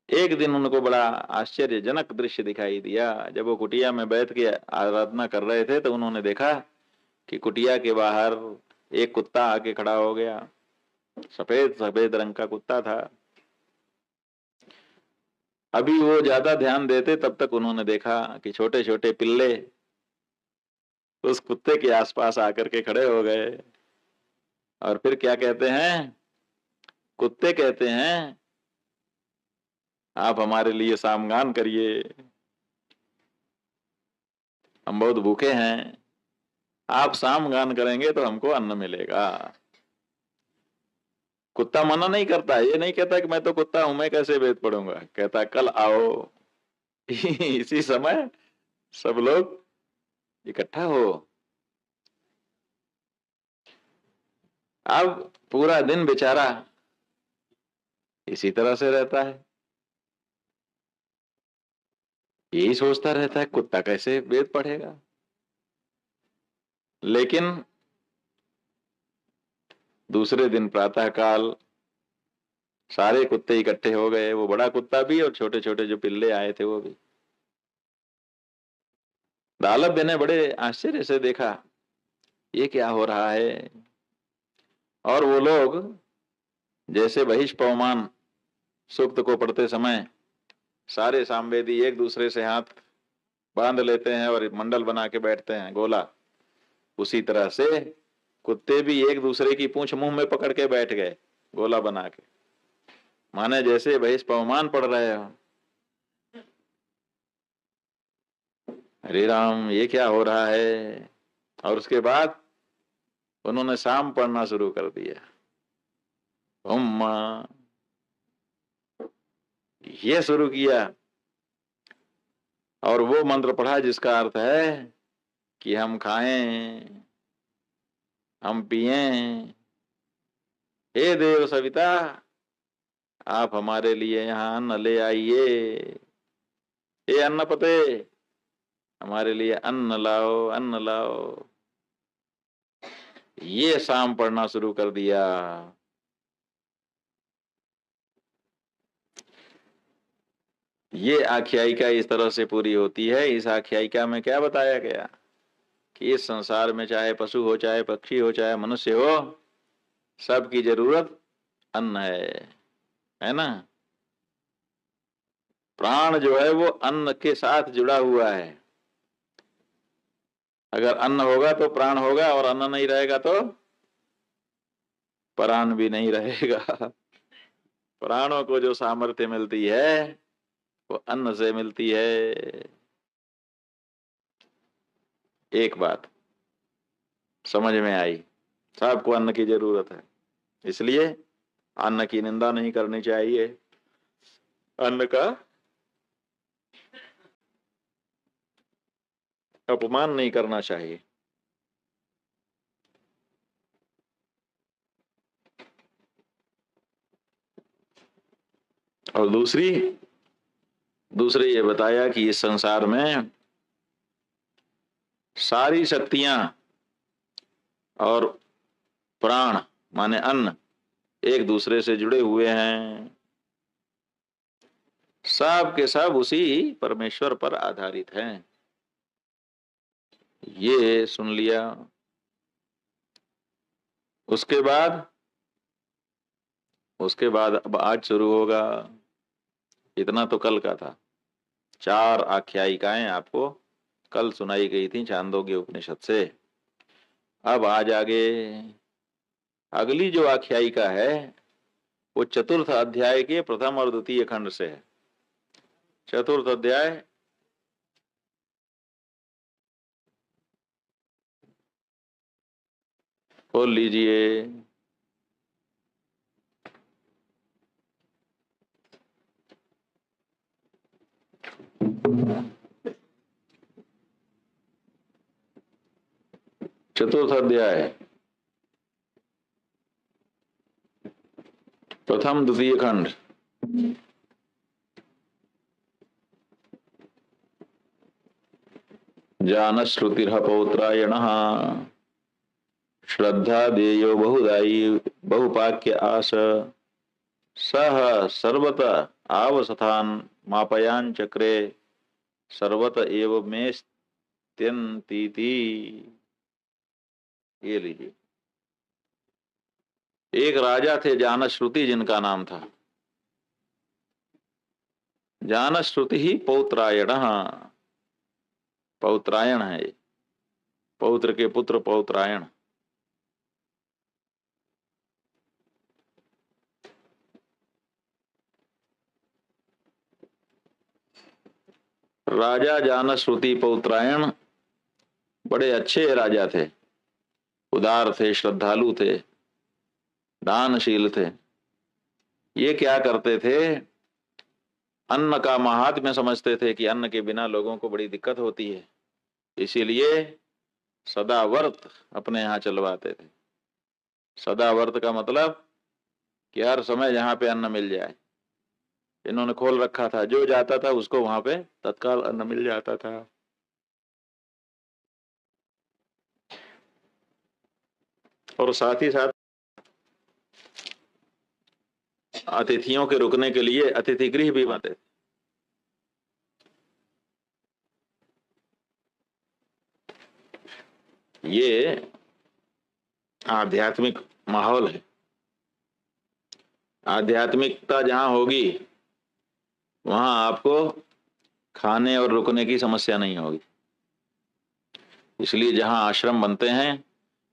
एक दिन उनको बड़ा आश्चर्यजनक दृश्य दिखाई दिया। जब वो कुटिया में बैठ के आराधना कर रहे थे तो उन्होंने देखा कि कुटिया के बाहर एक कुत्ता आके खड़ा हो गया। सफेद सफेद रंग का कुत्ता था। अभी वो ज्यादा ध्यान देते तब तक उन्होंने देखा कि छोटे छोटे पिल्ले उस कुत्ते के आसपास आकर के खड़े हो गए। और फिर क्या कहते हैं? कुत्ते कहते हैं आप हमारे लिए सामगान करिए, हम बहुत भूखे हैं, आप सामगान करेंगे तो हमको अन्न मिलेगा। कुत्ता मना नहीं करता, ये नहीं कहता कि मैं तो कुत्ता हूं, मैं कैसे वेद पढ़ूंगा। कहता कल आओ इसी समय सब लोग इकट्ठा हो। अब पूरा दिन बेचारा इसी तरह से रहता है, यही सोचता रहता है कुत्ता कैसे वेद पढ़ेगा। लेकिन दूसरे दिन प्रातः काल सारे कुत्ते इकट्ठे हो गए, वो बड़ा कुत्ता भी और छोटे छोटे जो पिल्ले आए थे वो भी। दालभ्य ने बड़े आश्चर्य से देखा ये क्या हो रहा है। और वो लोग जैसे बहिष्पवमान सूक्त को पढ़ते समय सारे सामवेदी एक दूसरे से हाथ बांध लेते हैं और मंडल बना के बैठते हैं गोला, उसी तरह से कुत्ते भी एक दूसरे की पूंछ मुंह में पकड़ के बैठ गए गोला बना के, माने जैसे बहिष्पवमान पढ़ रहे हो। हरे राम, ये क्या हो रहा है। और उसके बाद उन्होंने साम पढ़ना शुरू कर दिया। ये शुरू किया और वो मंत्र पढ़ा जिसका अर्थ है कि हम खाएं, हम पिएं। हे देव सविता, आप हमारे लिए यहाँ अन्न ले आइए। हे अन्नपते, हमारे लिए अन्न लाओ, अन्न लाओ। ये शाम पढ़ना शुरू कर दिया। ये आख्यायिका इस तरह से पूरी होती है। इस आख्यायिका में क्या बताया गया कि इस संसार में चाहे पशु हो, चाहे पक्षी हो, चाहे मनुष्य हो, सबकी जरूरत अन्न है ना। प्राण जो है वो अन्न के साथ जुड़ा हुआ है। अगर अन्न होगा तो प्राण होगा, और अन्न नहीं रहेगा तो प्राण भी नहीं रहेगा। प्राणों को जो सामर्थ्य मिलती है वो अन्न से मिलती है। एक बात समझ में आई, सबको अन्न की जरूरत है, इसलिए अन्न की निंदा नहीं करनी चाहिए, अन्न का अपमान नहीं करना चाहिए। और दूसरे ये बताया कि इस संसार में सारी शक्तियां और प्राण माने अन्न एक दूसरे से जुड़े हुए हैं। सब के सब उसी परमेश्वर पर आधारित हैं। ये सुन लिया। उसके बाद अब आज शुरू होगा। इतना तो कल का था। 4 आख्यायिकाएं आपको कल सुनाई गई थी छांदोग्य उपनिषद से। अब आज आगे अगली जो आख्यायिका है वो चतुर्थ अध्याय के प्रथम और द्वितीय खंड से है। चतुर्थ अध्याय खोल लीजिए। चतुर्थ अध्याय प्रथम द्वितीय खंड। जानश्रुतिर्ह पौत्रायणः श्रद्धा देयो बहुदायी बहुपाक्य आस सह सर्वत आवसथान मापयान चक्रे सर्वत एव मेस्त्यन्तीति। ये लीजिए। एक राजा थे जानश्रुति, जिनका नाम था जानश्रुति ही पौत्रायण। पौत्रायण है, पौत्र के पुत्र पौत्रायण। राजा जानश्रुति पौत्रायण बड़े अच्छे राजा थे, उदार थे, श्रद्धालु थे, दानशील थे। ये क्या करते थे, अन्न का महात्म्य समझते थे कि अन्न के बिना लोगों को बड़ी दिक्कत होती है, इसीलिए सदावर्त अपने यहाँ चलवाते थे। सदावर्त का मतलब कि हर समय जहाँ पे अन्न मिल जाए। इन्होंने खोल रखा था, जो जाता था उसको वहां पे तत्काल अन्न मिल जाता था। और साथ ही साथ अतिथियों के रुकने के लिए अतिथि गृह भी बनाते थे। ये आध्यात्मिक माहौल है। आध्यात्मिकता जहां होगी वहां आपको खाने और रुकने की समस्या नहीं होगी। इसलिए जहां आश्रम बनते हैं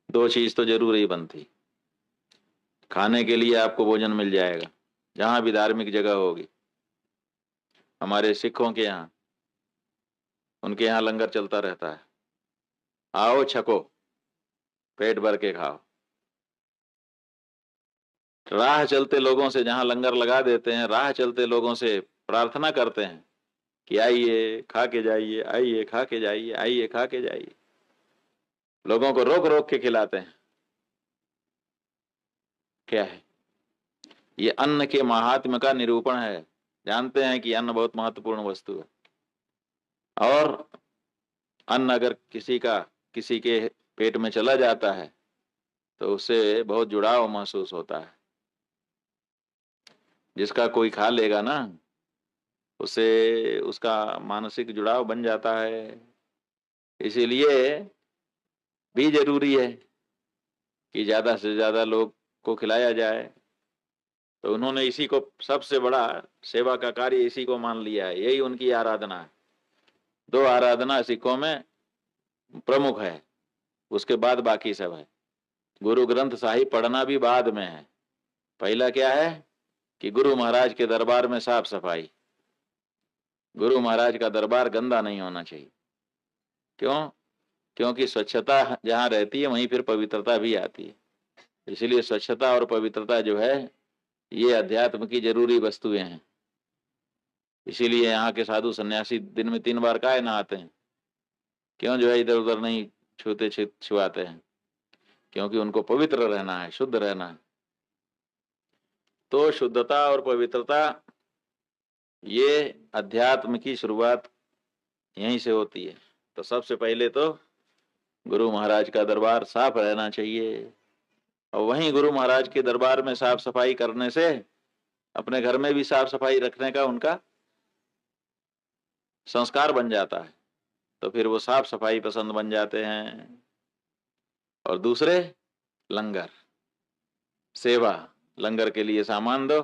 2 चीज तो जरूर ही बनती। खाने के लिए आपको भोजन मिल जाएगा, जहां भी धार्मिक जगह होगी। हमारे सिखों के यहाँ, उनके यहाँ लंगर चलता रहता है। आओ छको, पेट भर के खाओ। राह चलते लोगों से जहां लंगर लगा देते हैं, राह चलते लोगों से प्रार्थना करते हैं कि आइए खा के जाइए, आइए खा के जाइए, आइए खा के जाइए। लोगों को रोक रोक के खिलाते हैं। क्या है ये? अन्न के महात्म्य का निरूपण है। जानते हैं कि अन्न बहुत महत्वपूर्ण वस्तु है, और अन्न अगर किसी के पेट में चला जाता है तो उससे बहुत जुड़ाव महसूस होता है। जिसका कोई खा लेगा ना, उससे उसका मानसिक जुड़ाव बन जाता है। इसीलिए भी जरूरी है कि ज्यादा से ज्यादा लोग को खिलाया जाए। तो उन्होंने इसी को सबसे बड़ा सेवा का कार्य इसी को मान लिया है। यही उनकी आराधना है। दो आराधना सिखों में प्रमुख है, उसके बाद बाकी सब है। गुरु ग्रंथ साहिब पढ़ना भी बाद में है। पहला क्या है कि गुरु महाराज के दरबार में साफ सफाई। गुरु महाराज का दरबार गंदा नहीं होना चाहिए। क्यों? क्योंकि स्वच्छता जहाँ रहती है वहीं फिर पवित्रता भी आती है। इसलिए स्वच्छता और पवित्रता जो है ये अध्यात्म की जरूरी वस्तुएं हैं। इसीलिए यहाँ के साधु सन्यासी दिन में 3 बार काहे नहाते हैं? क्यों जो है इधर उधर नहीं छुआते हैं? क्योंकि उनको पवित्र रहना है, शुद्ध रहना है। तो शुद्धता और पवित्रता, ये अध्यात्म की शुरुआत यहीं से होती है। तो सबसे पहले तो गुरु महाराज का दरबार साफ रहना चाहिए, और वहीं गुरु महाराज के दरबार में साफ सफाई करने से अपने घर में भी साफ सफाई रखने का उनका संस्कार बन जाता है। तो फिर वो साफ सफाई पसंद बन जाते हैं। और दूसरे, लंगर सेवा। लंगर के लिए सामान दो।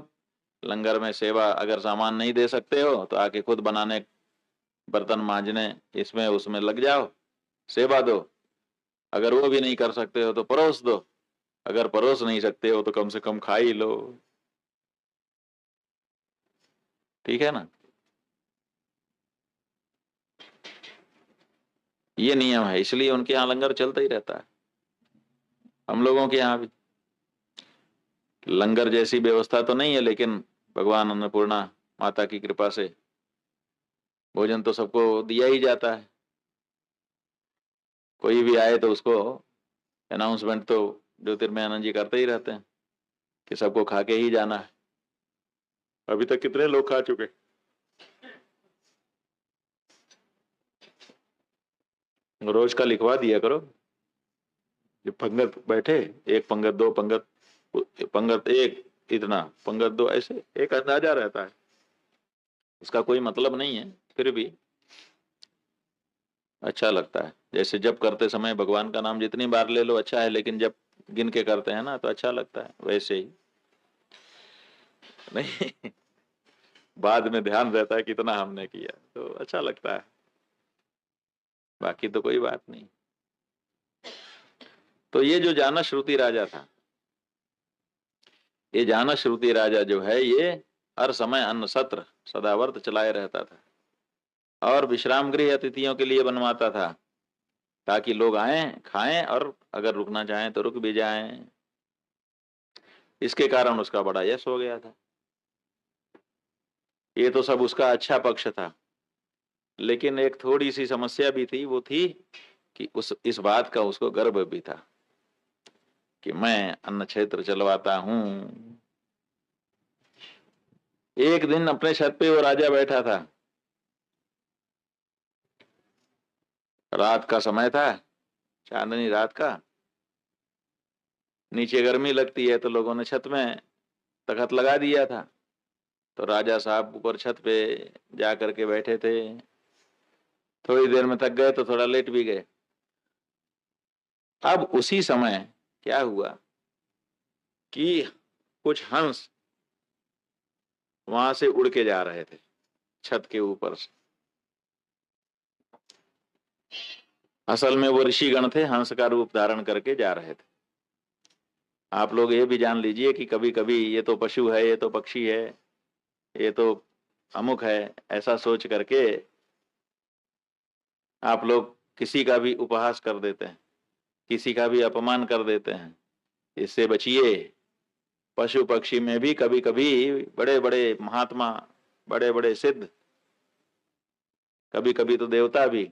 लंगर में सेवा, अगर सामान नहीं दे सकते हो तो आके खुद बनाने, बर्तन मांजने, इसमें उसमें लग जाओ, सेवा दो। अगर वो भी नहीं कर सकते हो तो परोस दो। अगर परोस नहीं सकते हो तो कम से कम खा ही लो। ठीक है ना? ये नियम है, इसलिए उनके यहाँ लंगर चलता ही रहता है। हम लोगों के यहाँ भी लंगर जैसी व्यवस्था तो नहीं है, लेकिन भगवान अन्नपूर्णा माता की कृपा से भोजन तो सबको दिया ही जाता है। कोई भी आए तो उसको अनाउंसमेंट तो ज्योतिर्मयानंद जी करते ही रहते हैं कि सबको खा के ही जाना है। अभी तक कितने लोग खा चुके? रोज का लिखवा दिया करो। जो पंगत बैठे, एक पंगत, दो पंगत, पंगत एक इतना, पंगत दो, ऐसे एक अंदाजा रहता है। उसका कोई मतलब नहीं है, फिर भी अच्छा लगता है। जैसे जब करते समय भगवान का नाम जितनी बार ले लो अच्छा है, लेकिन जब गिन के करते हैं ना तो अच्छा लगता है। वैसे ही नहीं, बाद में ध्यान रहता है कितना हमने किया, तो अच्छा लगता है। बाकी तो कोई बात नहीं। तो ये जो जाना श्रुति राजा था, ये जाना श्रुति राजा जो है, ये हर समय अन्न सत्र सदावर्त चलाए रहता था, और विश्राम गृह अतिथियों के लिए बनवाता था, ताकि लोग आए खाएं, और अगर रुकना चाहें तो रुक भी जाएं। इसके कारण उसका बड़ा यश हो गया था। ये तो सब उसका अच्छा पक्ष था, लेकिन एक थोड़ी सी समस्या भी थी। वो थी कि इस बात का उसको गर्व भी था कि मैं अन्न क्षेत्र चलवाता हूं। एक दिन अपने छत पे वो राजा बैठा था। रात का समय था, चांदनी रात का। नीचे गर्मी लगती है तो लोगों ने छत में तखत लगा दिया था। तो राजा साहब ऊपर छत पे जा करके बैठे थे। थोड़ी देर में थक गए तो थोड़ा लेट भी गए। अब उसी समय क्या हुआ कि कुछ हंस वहां से उड़ के जा रहे थे छत के ऊपर से। असल में वो ऋषिगण थे, हंस का रूप धारण करके जा रहे थे। आप लोग ये भी जान लीजिए कि कभी कभी ये तो पशु है, ये तो पक्षी है, ये तो अमुक है, ऐसा सोच करके आप लोग किसी का भी उपहास कर देते हैं, किसी का भी अपमान कर देते हैं। इससे बचिए। पशु पक्षी में भी कभी कभी बड़े बड़े महात्मा, बड़े बड़े सिद्ध कभी कभी तो देवता भी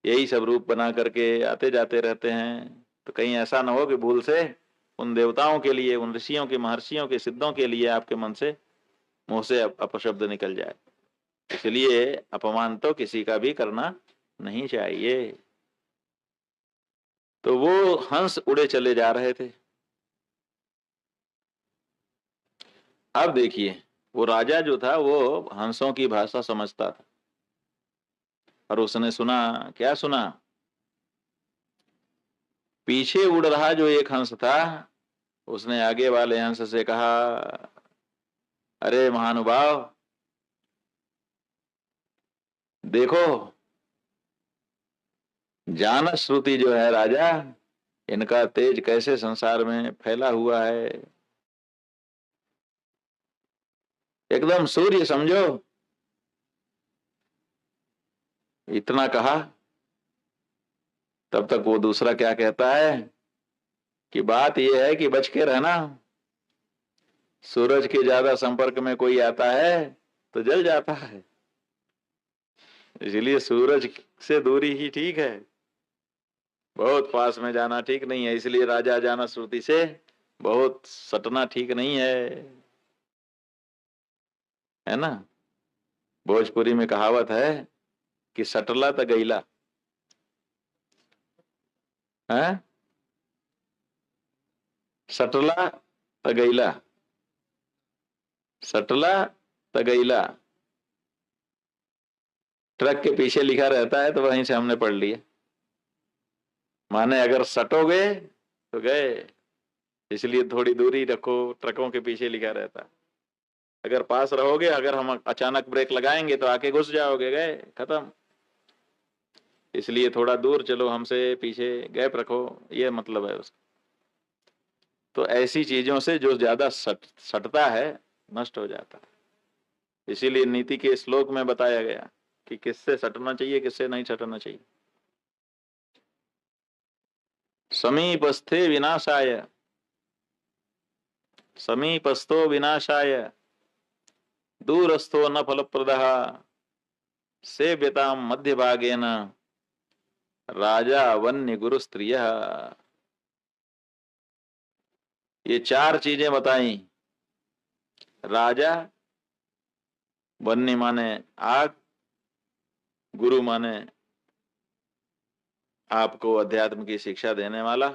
यही सब रूप बना करके आते जाते रहते हैं। तो कहीं ऐसा ना हो कि भूल से उन देवताओं के लिए, उन ऋषियों के, महर्षियों के, सिद्धों के लिए आपके मन से, मुंह से अपशब्द निकल जाए। इसलिए अपमान तो किसी का भी करना नहीं चाहिए। तो वो हंस उड़े चले जा रहे थे। अब देखिए, वो राजा जो था वो हंसों की भाषा समझता था, और उसने सुना, क्या सुना? पीछे उड़ रहा जो एक हंस था, उसने आगे वाले हंस से कहा, अरे महानुभाव, देखो जानस श्रुति जो है राजा, इनका तेज कैसे संसार में फैला हुआ है, एकदम सूर्य समझो। इतना कहा, तब तक वो दूसरा क्या कहता है कि बात यह है कि बच के रहना, सूरज के ज्यादा संपर्क में कोई आता है तो जल जाता है, इसलिए सूरज से दूरी ही ठीक है, बहुत पास में जाना ठीक नहीं है। इसलिए राजा जाना श्रुति से बहुत सटना ठीक नहीं है ना। भोजपुरी में कहावत है कि सटला त गईला है, सटला त गईला, सटला त गईला, ट्रक के पीछे लिखा रहता है तो वहीं से हमने पढ़ लिया। माने अगर सटोगे तो गए, इसलिए थोड़ी दूरी रखो, ट्रकों के पीछे लिखा रहता। अगर पास रहोगे, अगर हम अचानक ब्रेक लगाएंगे तो आके घुस जाओगे, गए, खत्म। इसलिए थोड़ा दूर चलो हमसे, पीछे गैप रखो, ये मतलब है उसका। तो ऐसी चीजों से जो ज्यादा सटता है नष्ट हो जाता है। इसीलिए नीति के श्लोक में बताया गया कि किससे सटना चाहिए, किससे नहीं सटना चाहिए। समीपस्थे विनाशाय, समीपस्थो विनाशाय, दूरस्थो न फलप्रदः, सेव्यताम मध्य भागेन राजा वन्य गुरु स्त्रिय। ये चार चीजें बताई। राजा, वन्य माने आग, गुरु माने आपको अध्यात्म की शिक्षा देने वाला,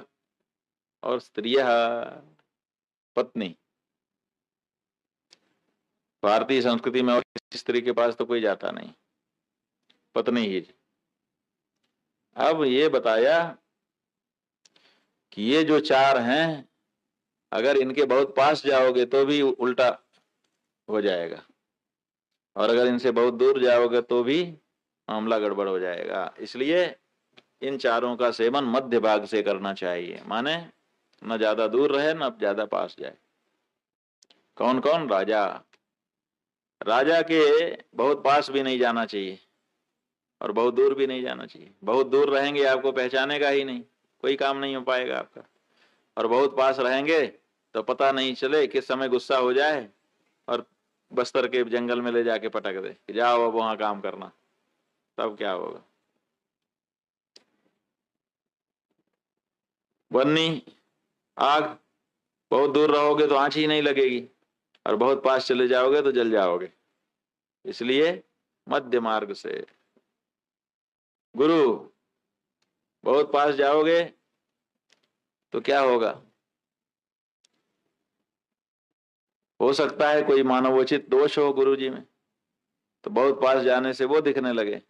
और स्त्रिय पत्नी। भारतीय संस्कृति में और स्त्री के पास तो कोई जाता नहीं, पत्नी ही। अब ये बताया कि ये जो चार हैं, अगर इनके बहुत पास जाओगे तो भी उल्टा हो जाएगा, और अगर इनसे बहुत दूर जाओगे तो भी मामला गड़बड़ हो जाएगा। इसलिए इन चारों का सेवन मध्य भाग से करना चाहिए, माने न ज्यादा दूर रहे न ज्यादा पास जाए। कौन कौन? राजा, राजा के बहुत पास भी नहीं जाना चाहिए और बहुत दूर भी नहीं जाना चाहिए। बहुत दूर रहेंगे आपको पहचानेगा ही नहीं, कोई काम नहीं हो पाएगा आपका। और बहुत पास रहेंगे तो पता नहीं चले किस समय गुस्सा हो जाए और बस्तर के जंगल में ले जाके पटक दे कि जाओ अब वहां काम करना, तब क्या होगा। बन्नी, आग, बहुत दूर रहोगे तो आंच ही नहीं लगेगी, और बहुत पास चले जाओगे तो जल जाओगे। इसलिए मध्य मार्ग से। गुरु, बहुत पास जाओगे तो क्या होगा? हो सकता है कोई मानवोचित दोष हो गुरु जी में, तो बहुत पास जाने से वो दिखने लगे,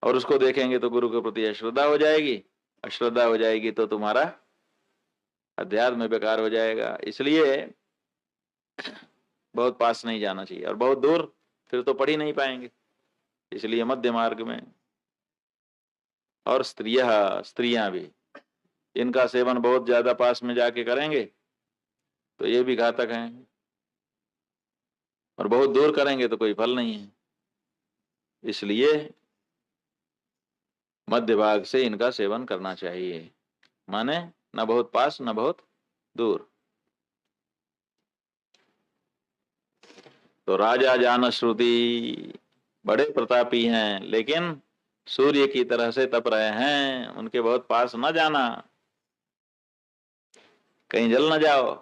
और उसको देखेंगे तो गुरु के प्रति अश्रद्धा हो जाएगी। अश्रद्धा हो जाएगी तो तुम्हारा अध्यात्म बेकार हो जाएगा। इसलिए बहुत पास नहीं जाना चाहिए, और बहुत दूर फिर तो पढ़ ही नहीं पाएंगे। इसलिए मध्य मार्ग में। और स्त्रियां भी, इनका सेवन बहुत ज्यादा पास में जाके करेंगे तो ये भी घातक हैं, और बहुत दूर करेंगे तो कोई फल नहीं है। इसलिए मध्य भाग से इनका सेवन करना चाहिए, माने न बहुत पास न बहुत दूर। तो राजा जान श्रुति, बड़े प्रतापी हैं, लेकिन सूर्य की तरह से तप रहे हैं, उनके बहुत पास न जाना, कहीं जल न जाओ।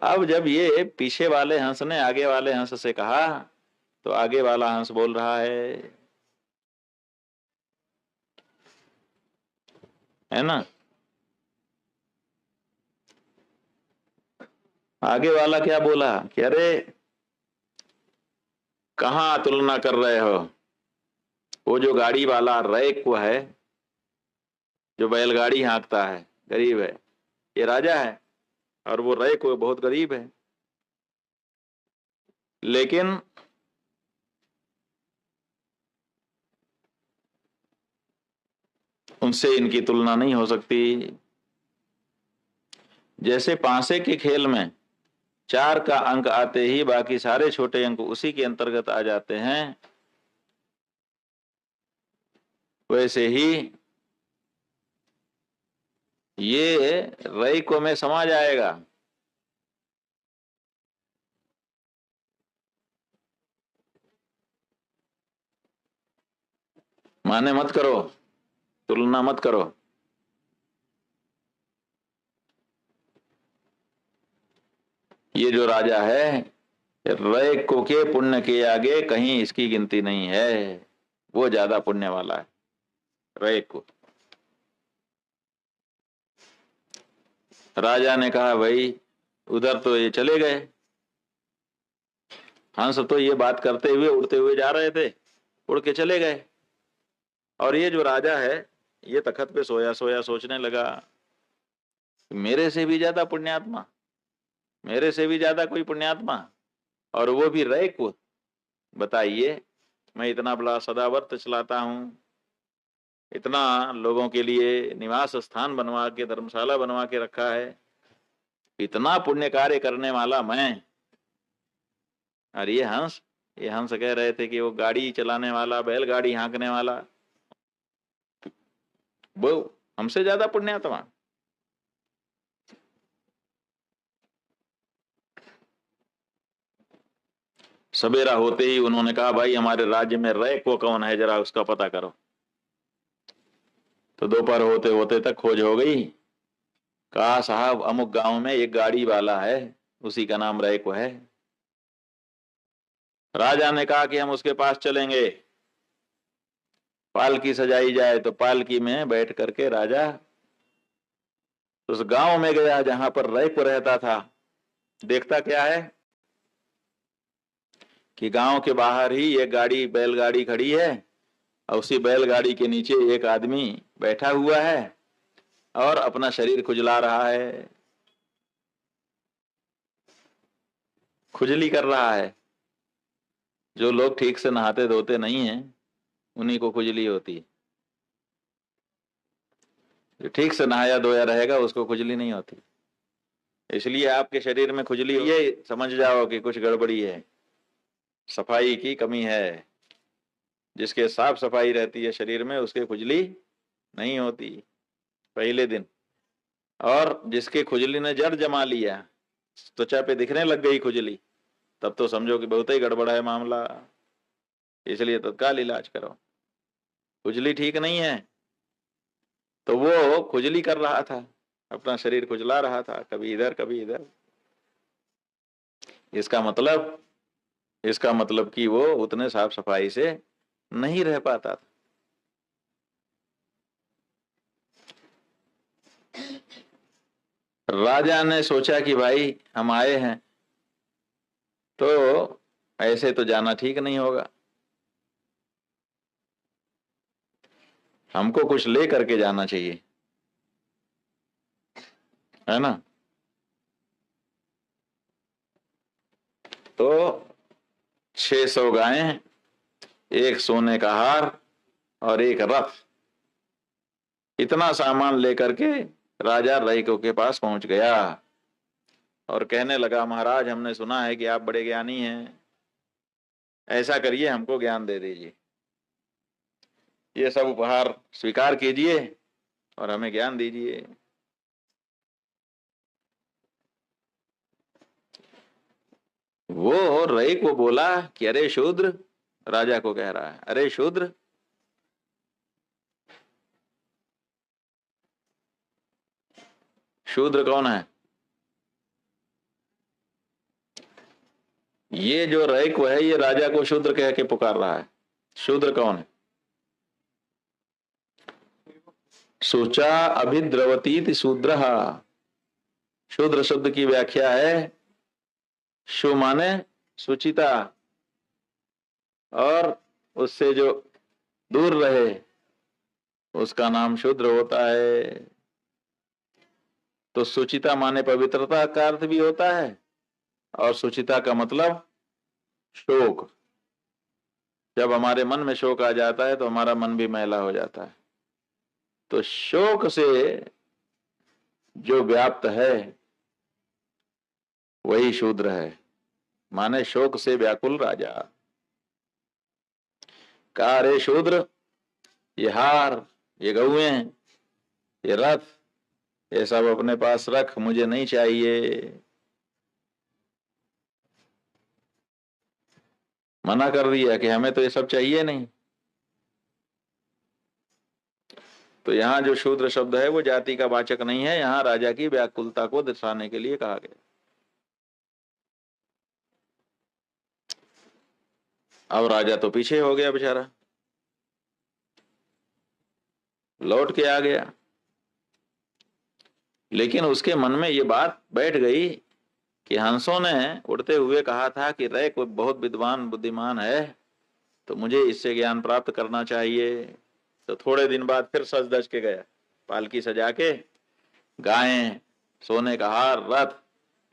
अब जब ये पीछे वाले हंस ने आगे वाले हंस से कहा, तो आगे वाला हंस बोल रहा है ना। आगे वाला क्या बोला कि अरे कहाँ तुलना कर रहे हो, वो जो गाड़ी वाला रैक वो है, जो बैलगाड़ी हाँकता है, गरीब है, ये राजा है, और वो रैक वो बहुत गरीब है। लेकिन उनसे इनकी तुलना नहीं हो सकती। जैसे पांसे के खेल में 4 का अंक आते ही बाकी सारे छोटे अंक उसी के अंतर्गत आ जाते हैं, वैसे ही ये रैको में समा जाएगा। माने मत करो, तुलना मत करो। ये जो राजा है, रैको के पुण्य के आगे कहीं इसकी गिनती नहीं है, वो ज्यादा पुण्य वाला है रैको। राजा ने कहा भाई उधर तो ये चले गए, हंस तो ये बात करते हुए उड़ते हुए जा रहे थे, उड़ के चले गए। और ये जो राजा है, ये तखत पे सोया सोया सोचने लगा, मेरे से भी ज्यादा पुण्यात्मा, मेरे से भी ज्यादा कोई पुण्यात्मा, और वो भी रैको। बताइए, मैं इतना बड़ा सदाव्रत चलाता हूं, इतना लोगों के लिए निवास स्थान बनवा के, धर्मशाला बनवा के रखा है, इतना पुण्य कार्य करने वाला मैं, और ये हंस कह रहे थे कि वो गाड़ी चलाने वाला, बैलगाड़ी हाँकने वाला, वो हमसे ज्यादा पुण्यात्मा। सवेरा होते ही उन्होंने कहा भाई हमारे राज्य में रैको कौन है, जरा उसका पता करो। तो दोपहर होते होते तक खोज हो गई। कहा साहब अमुक गांव में एक गाड़ी वाला है, उसी का नाम रैको है। राजा ने कहा कि हम उसके पास चलेंगे, पालकी सजाई जाए। तो पालकी में बैठ करके राजा उस गांव में गया जहां पर रैको रहता था। देखता क्या है कि गांव के बाहर ही एक गाड़ी, बैलगाड़ी खड़ी है, और उसी बैलगाड़ी के नीचे एक आदमी बैठा हुआ है और अपना शरीर खुजला रहा है, खुजली कर रहा है। जो लोग ठीक से नहाते धोते नहीं हैं, उन्हीं को खुजली होती है। जो ठीक से नहाया धोया रहेगा उसको खुजली नहीं होती। इसलिए आपके शरीर में खुजली, ये समझ जाओ कि कुछ गड़बड़ी है, सफाई की कमी है। जिसके साफ सफाई रहती है शरीर में, उसके खुजली नहीं होती पहले दिन। और जिसके खुजली ने जड़ जमा लिया, त्वचा पे दिखने लग गई खुजली, तब तो समझो कि बहुत ही गड़बड़ है मामला। इसलिए तत्काल इलाज करो। खुजली ठीक नहीं है, तो वो खुजली कर रहा था, अपना शरीर खुजला रहा था, कभी इधर कभी इधर। इसका मतलब इसका मतलब कि वो उतने साफ सफाई से नहीं रह पाता था। राजा ने सोचा कि भाई हम आए हैं, तो ऐसे तो जाना ठीक नहीं होगा, हमको कुछ ले करके जाना चाहिए, है ना। तो 600 गायें, एक सोने का हार और एक रथ, इतना सामान लेकर के राजा रैको के पास पहुंच गया और कहने लगा महाराज हमने सुना है कि आप बड़े ज्ञानी हैं, ऐसा करिए हमको ज्ञान दे दीजिए, ये सब उपहार स्वीकार कीजिए और हमें ज्ञान दीजिए। वो रई को बोला कि अरे शूद्र, राजा को कह रहा है, अरे शूद्र, शूद्र कौन है? ये जो रैक है ये राजा को शूद्र कह के पुकार रहा है। शूद्र कौन है? सोचा अभिद्रवती शूद्र। शूद्र शब्द की व्याख्या है शु माने सुचिता, और उससे जो दूर रहे उसका नाम शूद्र होता है। तो सुचिता माने पवित्रता का अर्थ भी होता है, और सुचिता का मतलब शोक। जब हमारे मन में शोक आ जाता है तो हमारा मन भी मैला हो जाता है। तो शोक से जो व्याप्त है वही शूद्र है, माने शोक से व्याकुल राजा। कहा रे शूद्र, ये हार, ये गौएं, ये रथ, ये सब अपने पास रख, मुझे नहीं चाहिए। मना कर दिया कि हमें तो ये सब चाहिए नहीं। तो यहाँ जो शूद्र शब्द है वो जाति का वाचक नहीं है, यहाँ राजा की व्याकुलता को दर्शाने के लिए कहा गया। अब राजा तो पीछे हो गया बेचारा, लौट के आ गया, लेकिन उसके मन में ये बात बैठ गई कि हंसों ने उड़ते हुए कहा था कि रे कोई बहुत विद्वान बुद्धिमान है, तो मुझे इससे ज्ञान प्राप्त करना चाहिए। तो थोड़े दिन बाद फिर सज धज के गया, पालकी सजा के, गायें, सोने का हार, रथ,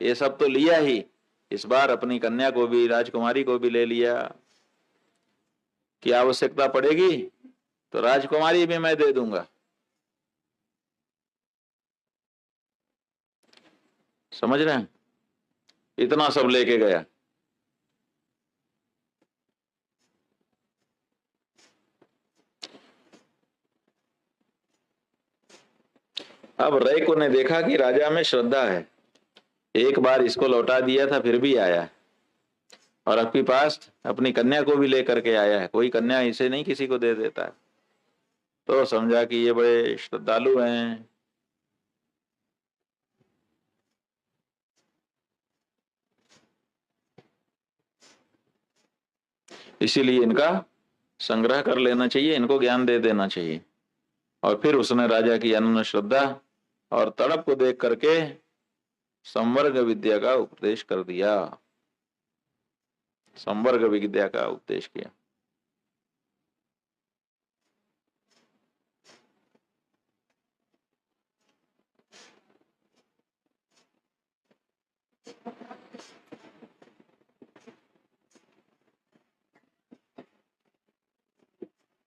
ये सब तो लिया ही, इस बार अपनी कन्या को भी, राजकुमारी को भी ले लिया। कि आवश्यकता पड़ेगी तो राजकुमारी भी मैं दे दूंगा। समझ रहे हैं? इतना सब लेके गया। अब रैको ने देखा कि राजा में श्रद्धा है, एक बार इसको लौटा दिया था फिर भी आया, और आपके पास अपनी कन्या को भी लेकर के आया है। कोई कन्या इसे नहीं किसी को दे देता है। तो समझा कि ये बड़े श्रद्धालु हैं। इसीलिए इनका संग्रह कर लेना चाहिए, इनको ज्ञान दे देना चाहिए। और फिर उसने राजा की अनन्य श्रद्धा और तड़प को देख करके संवर्ग विद्या का उपदेश कर दिया, संवर्ग विद्या का उपदेश किया।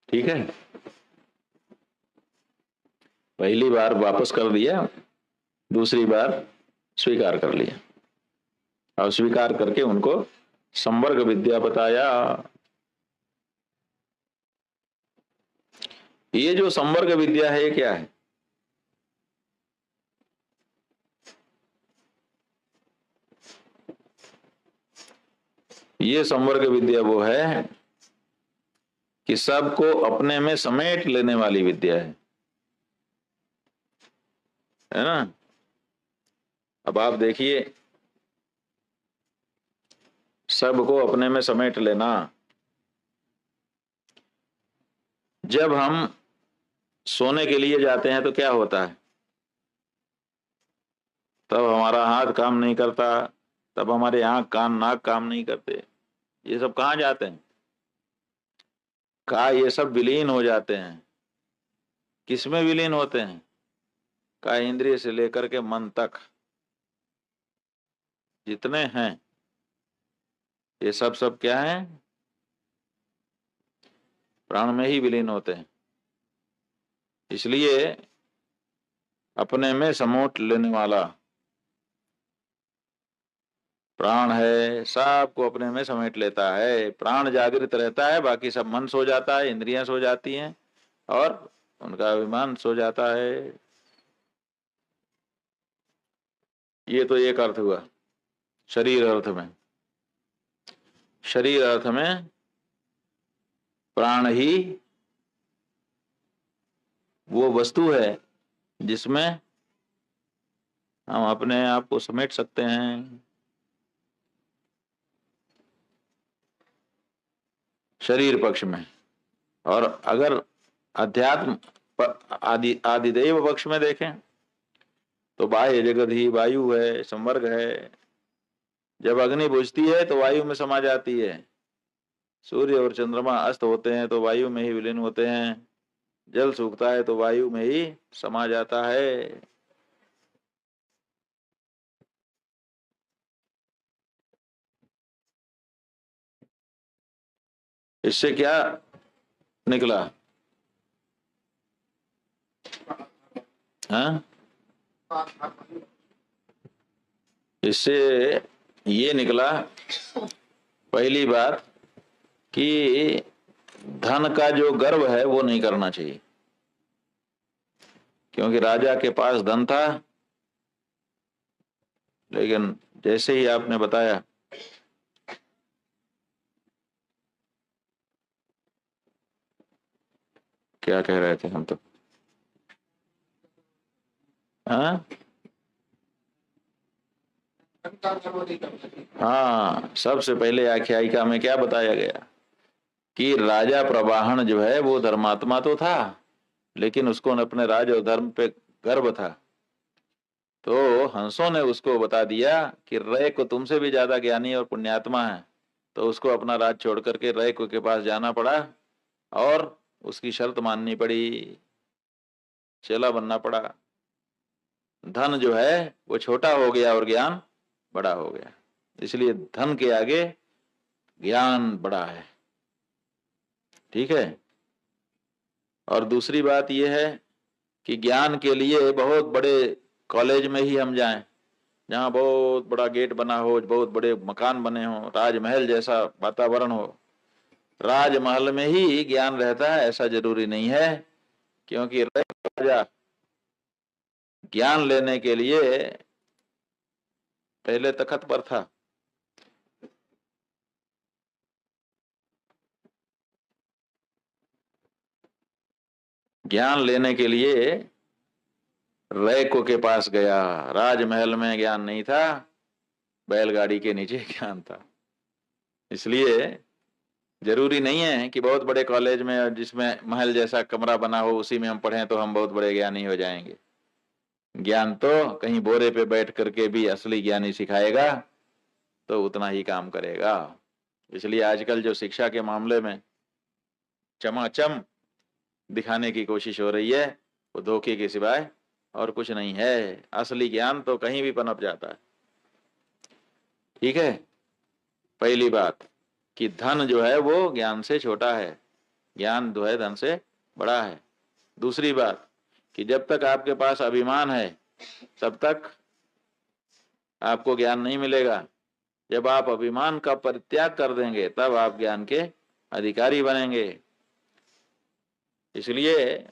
ठीक है, पहली बार वापस कर दिया, दूसरी बार स्वीकार कर लिया, और स्वीकार करके उनको संवर्ग विद्या बताया। ये जो संवर्ग विद्या है ये क्या है? ये संवर्ग विद्या वो है कि सबको अपने में समेट लेने वाली विद्या है ना। अब आप देखिए, सबको अपने में समेट लेना। जब हम सोने के लिए जाते हैं तो क्या होता है? तब हमारा हाथ काम नहीं करता, तब हमारे आंख कान नाक काम नहीं करते। ये सब कहाँ जाते हैं? कहा ये सब विलीन हो जाते हैं। किसमें विलीन होते हैं? कहा इंद्रिय से लेकर के मन तक जितने हैं ये सब क्या है? प्राण में ही विलीन होते हैं। इसलिए अपने में समोट लेने वाला प्राण है, सबको अपने में समेट लेता है। प्राण जागृत रहता है, बाकी सब मन सो जाता है, इंद्रियां सो जाती हैं और उनका अभिमान सो जाता है। ये तो एक अर्थ हुआ शरीर अर्थ में। शरीर अर्थ में प्राण ही वो वस्तु है जिसमें हम अपने आप को समेट सकते हैं। शरीर पक्ष में। और अगर अध्यात्म आदि आदिदेव पक्ष में देखें तो बाह्य जगत ही वायु है, संवर्ग है। जब अग्नि बुझती है तो वायु में समा जाती है। सूर्य और चंद्रमा अस्त होते हैं तो वायु में ही विलीन होते हैं। जल सूखता है तो वायु में ही समा जाता है। इससे क्या निकला? हाँ, इससे ये निकला पहली बात कि धन का जो गर्व है वो नहीं करना चाहिए, क्योंकि राजा के पास धन था, लेकिन जैसे ही आपने बताया क्या कह रहे थे हम तो, हाँ हाँ, सबसे पहले आख्यायिका में क्या बताया गया कि राजा प्रवाहन जो है वो धर्मात्मा तो था, लेकिन उसको अपने राज और धर्म पे गर्व था। तो हंसों ने उसको बता दिया कि रय को तुमसे भी ज्यादा ज्ञानी और पुण्यात्मा है, तो उसको अपना राज छोड़ करके रय को के पास जाना पड़ा और उसकी शर्त माननी पड़ी, चेला बनना पड़ा। धन जो है वो छोटा हो गया और ज्ञान बड़ा हो गया, इसलिए धन के आगे ज्ञान बड़ा है। ठीक है। और दूसरी बात यह है कि ज्ञान के लिए बहुत बड़े कॉलेज में ही हम जाएं, जहाँ बहुत बड़ा गेट बना हो, बहुत बड़े मकान बने हो, राजमहल जैसा वातावरण हो। राजमहल में ही ज्ञान रहता है ऐसा जरूरी नहीं है, क्योंकि राजा ज्ञान लेने के लिए पहले तख्त पर था। ज्ञान लेने के लिए रैको के पास गया। राजमहल में ज्ञान नहीं था, बैलगाड़ी के नीचे ज्ञान था। इसलिए जरूरी नहीं है कि बहुत बड़े कॉलेज में जिसमें महल जैसा कमरा बना हो उसी में हम पढ़ें तो हम बहुत बड़े ज्ञानी हो जाएंगे। ज्ञान तो कहीं बोरे पे बैठ करके भी असली ज्ञानी सिखाएगा तो उतना ही काम करेगा। इसलिए आजकल जो शिक्षा के मामले में चमाचम दिखाने की कोशिश हो रही है वो धोखे के सिवाय और कुछ नहीं है। असली ज्ञान तो कहीं भी पनप जाता है। ठीक है। पहली बात कि धन जो है वो ज्ञान से छोटा है, ज्ञान जो है धन से बड़ा है। दूसरी बात कि जब तक आपके पास अभिमान है तब तक आपको ज्ञान नहीं मिलेगा। जब आप अभिमान का परित्याग कर देंगे तब आप ज्ञान के अधिकारी बनेंगे। इसलिए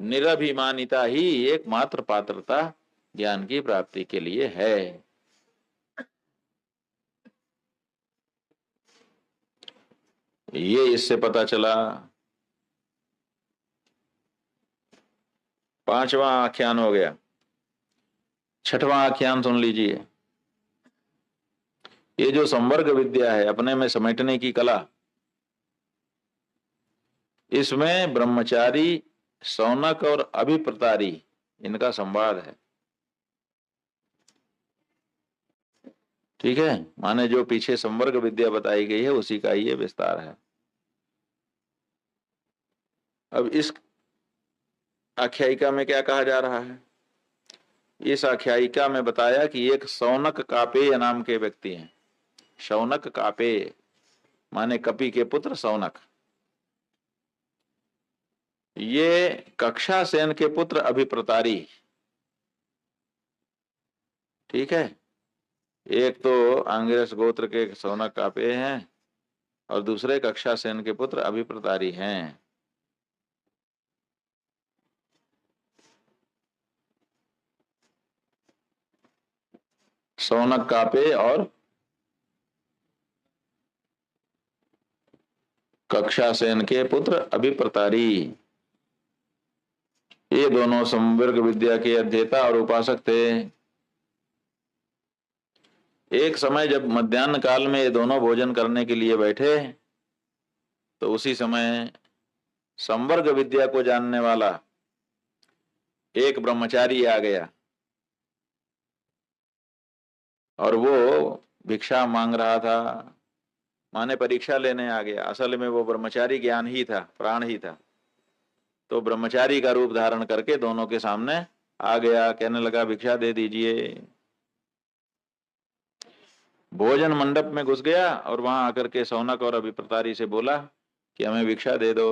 निरभिमानिता ही एकमात्र पात्रता ज्ञान की प्राप्ति के लिए है। ये इससे पता चला। पांचवा आख्यान हो गया। छठवां आख्यान सुन लीजिए। ये जो संवर्ग विद्या है, अपने में समेटने की कला, इसमें ब्रह्मचारी, शौनक और अभिप्रतारी इनका संवाद है। ठीक है। माने जो पीछे संवर्ग विद्या बताई गई है उसी का ये विस्तार है। अब इस आख्यायिका में क्या कहा जा रहा है? इस आख्यायिका में बताया कि एक शौनक कापेय नाम के व्यक्ति हैं। शौनक कापेय माने कपि के पुत्र शौनक। ये कक्षा सेन के पुत्र अभिप्रतारी। ठीक है। एक तो आंगिरस गोत्र के शौनक कापेय हैं और दूसरे कक्षा सेन के पुत्र अभिप्रतारी हैं। शौनक कापेय और कक्षासेन के पुत्र अभिप्रतारी, ये दोनों समवर्ग विद्या के अध्येता और उपासक थे। एक समय जब मध्याह्न काल में ये दोनों भोजन करने के लिए बैठे, तो उसी समय संवर्ग विद्या को जानने वाला एक ब्रह्मचारी आ गया और वो भिक्षा मांग रहा था, माने परीक्षा लेने आ गया। असल में वो ब्रह्मचारी ज्ञान ही था, प्राण ही था। तो ब्रह्मचारी का रूप धारण करके दोनों के सामने आ गया, कहने लगा भिक्षा दे दीजिए। भोजन मंडप में घुस गया और वहां आकर के शौनक और अभिप्रतारी से बोला कि हमें भिक्षा दे दो।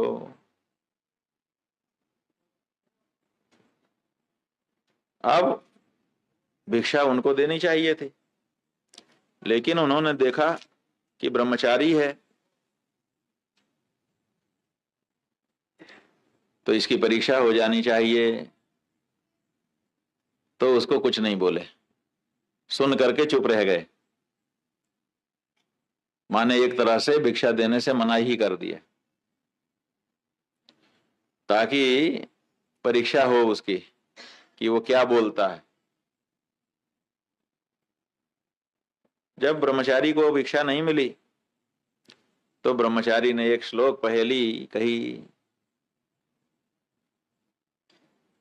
अब भिक्षा उनको देनी चाहिए थी, लेकिन उन्होंने देखा कि ब्रह्मचारी है तो इसकी परीक्षा हो जानी चाहिए, तो उसको कुछ नहीं बोले, सुन करके चुप रह गए। माने एक तरह से भिक्षा देने से मना ही कर दिया, ताकि परीक्षा हो उसकी कि वो क्या बोलता है। जब ब्रह्मचारी को भिक्षा नहीं मिली तो ब्रह्मचारी ने एक श्लोक पहेली कही।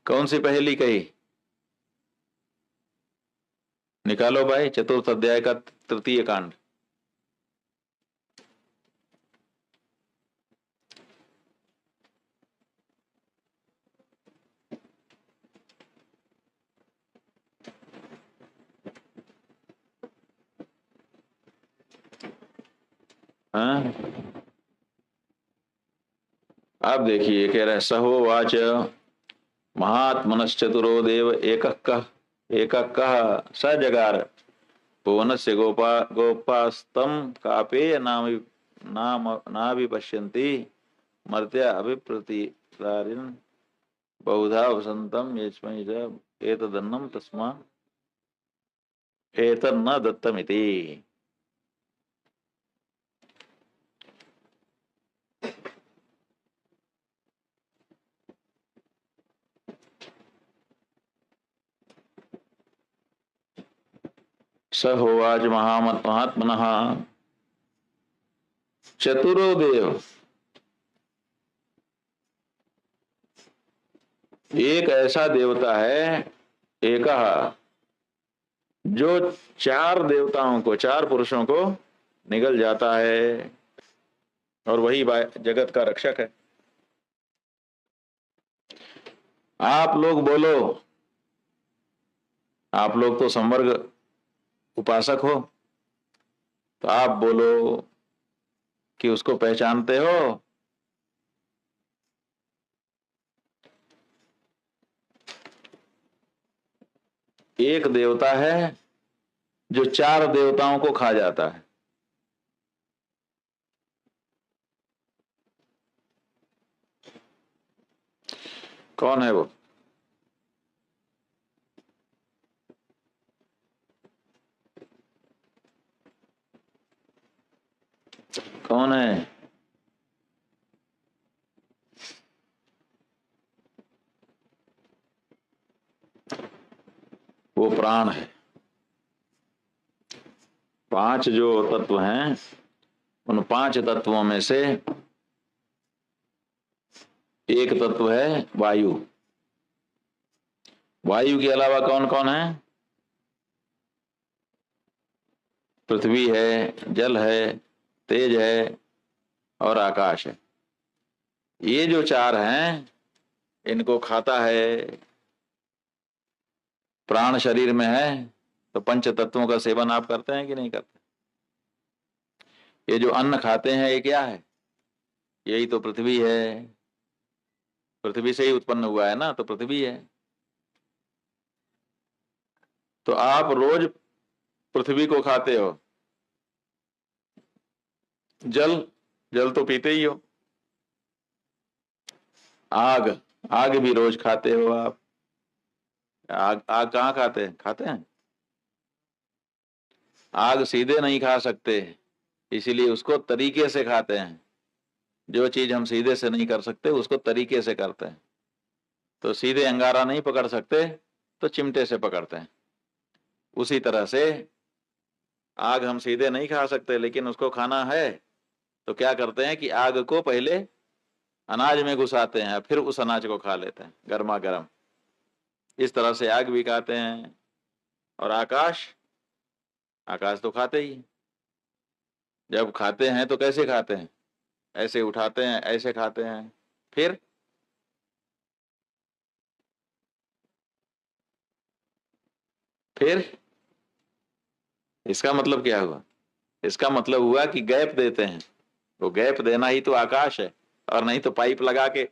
कौन सी पहेली कही? निकालो भाई, चतुर्थ अध्याय का तृतीय कांड। हाँ, आप देखिए, कह रहे सहोवाच महात्मनश्चतुरो देव एकः स जगार भुवनस्य गोपास्तम कापेय नाभि पश्यन्ति मर्त्या अभिप्रतितारिन् बहुधा वसन्तम् यस्मै च एतदन्नं तस्मा एतन्न दत्तमिति। स होवाच महात्मनः चतुरो देव, एक ऐसा देवता है, एकः, जो चार देवताओं को, चार पुरुषों को निगल जाता है, और वही जगत का रक्षक है। आप लोग बोलो, आप लोग तो संवर्ग उपासक हो, तो आप बोलो कि उसको पहचानते हो। एक देवता है जो चार देवताओं को खा जाता है। कौन है वो? कौन है? वो प्राण है। पांच जो तत्व हैं, उन पांच तत्वों में से एक तत्व है वायु। वायु के अलावा कौन कौन है? पृथ्वी है, जल है, तेज है और आकाश है। ये जो चार हैं, इनको खाता है। प्राण शरीर में है तो पंच तत्वों का सेवन आप करते हैं कि नहीं करते? ये जो अन्न खाते हैं, ये क्या है? यही तो पृथ्वी है। पृथ्वी से ही उत्पन्न हुआ है ना, तो पृथ्वी है। तो आप रोज पृथ्वी को खाते हो। जल, जल तो पीते ही हो। आग, आग भी रोज खाते हो आप। आग, आग कहाँ खाते हैं? खाते हैं? आग सीधे नहीं खा सकते, इसीलिए उसको तरीके से खाते हैं। जो चीज हम सीधे से नहीं कर सकते उसको तरीके से करते हैं। तो सीधे अंगारा नहीं पकड़ सकते तो चिमटे से पकड़ते हैं। उसी तरह से आग हम सीधे नहीं खा सकते, लेकिन उसको खाना है तो क्या करते हैं कि आग को पहले अनाज में घुसाते हैं, फिर उस अनाज को खा लेते हैं गर्मा गर्म। इस तरह से आग भी खाते हैं। और आकाश, आकाश तो खाते ही। जब खाते हैं तो कैसे खाते हैं? ऐसे उठाते हैं, ऐसे खाते हैं। फिर फिर इसका मतलब क्या हुआ? इसका मतलब हुआ कि गैप देते हैं। वो गैप देना ही तो आकाश है, और नहीं तो पाइप लगा के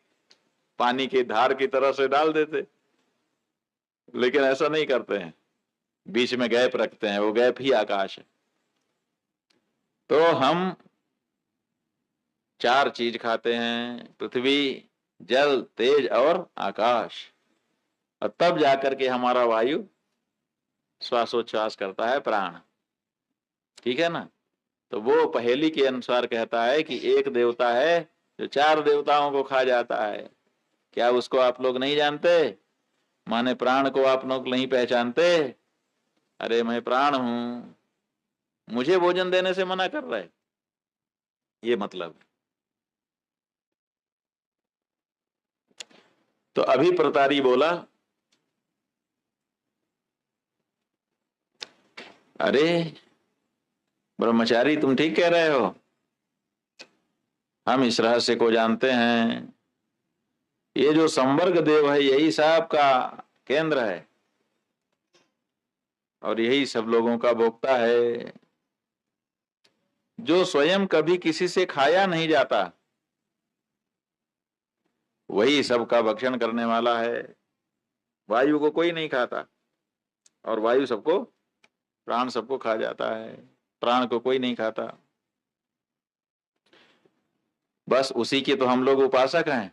पानी की धार की तरह से डाल देते। लेकिन ऐसा नहीं करते हैं, बीच में गैप रखते हैं, वो गैप ही आकाश है। तो हम चार चीज खाते हैं: पृथ्वी, जल, तेज और आकाश। और तब जाकर के हमारा वायु श्वासोच्छ्वास करता है, प्राण। ठीक है ना? तो वो पहेली के अनुसार कहता है कि एक देवता है जो चार देवताओं को खा जाता है। क्या उसको आप लोग नहीं जानते? माने प्राण को आप लोग नहीं पहचानते? अरे मैं प्राण हूं, मुझे भोजन देने से मना कर रहा है, ये मतलब। तो अभी प्रतारी बोला, अरे ब्रह्मचारी तुम ठीक कह रहे हो, हम इस रहस्य को जानते हैं। ये जो संवर्ग देव है यही सब का केंद्र है, और यही सब लोगों का भोक्ता है। जो स्वयं कभी किसी से खाया नहीं जाता वही सबका भक्षण करने वाला है। वायु को कोई नहीं खाता, और वायु सबको, प्राण सबको खा जाता है। प्राण को कोई नहीं खाता। बस उसी के तो हम लोग उपासक हैं।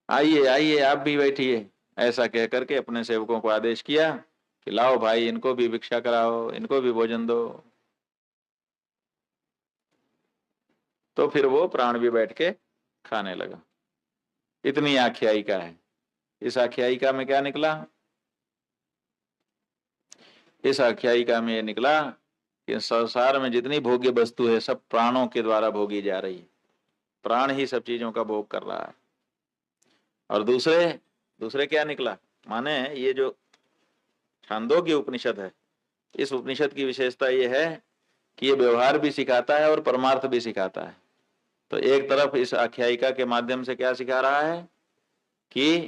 आइए आइए आप भी बैठिए, ऐसा कह करके अपने सेवकों को आदेश किया कि लाओ भाई, इनको भी भिक्षा कराओ, इनको भी भोजन दो। तो फिर वो प्राण भी बैठ के खाने लगा। इतनी आख्यायिका है। इस आख्यायिका में क्या निकला? इस आख्यायिका में ये निकला कि संसार में जितनी भोग्य वस्तु है सब प्राणों के द्वारा भोगी जा रही है। प्राण ही सब चीजों का भोग कर रहा है। और दूसरे दूसरे क्या निकला? माने ये जो छांदोग्य उपनिषद है, इस उपनिषद की विशेषता ये है कि ये व्यवहार भी सिखाता है और परमार्थ भी सिखाता है। तो एक तरफ इस आख्यायिका के माध्यम से क्या सिखा रहा है कि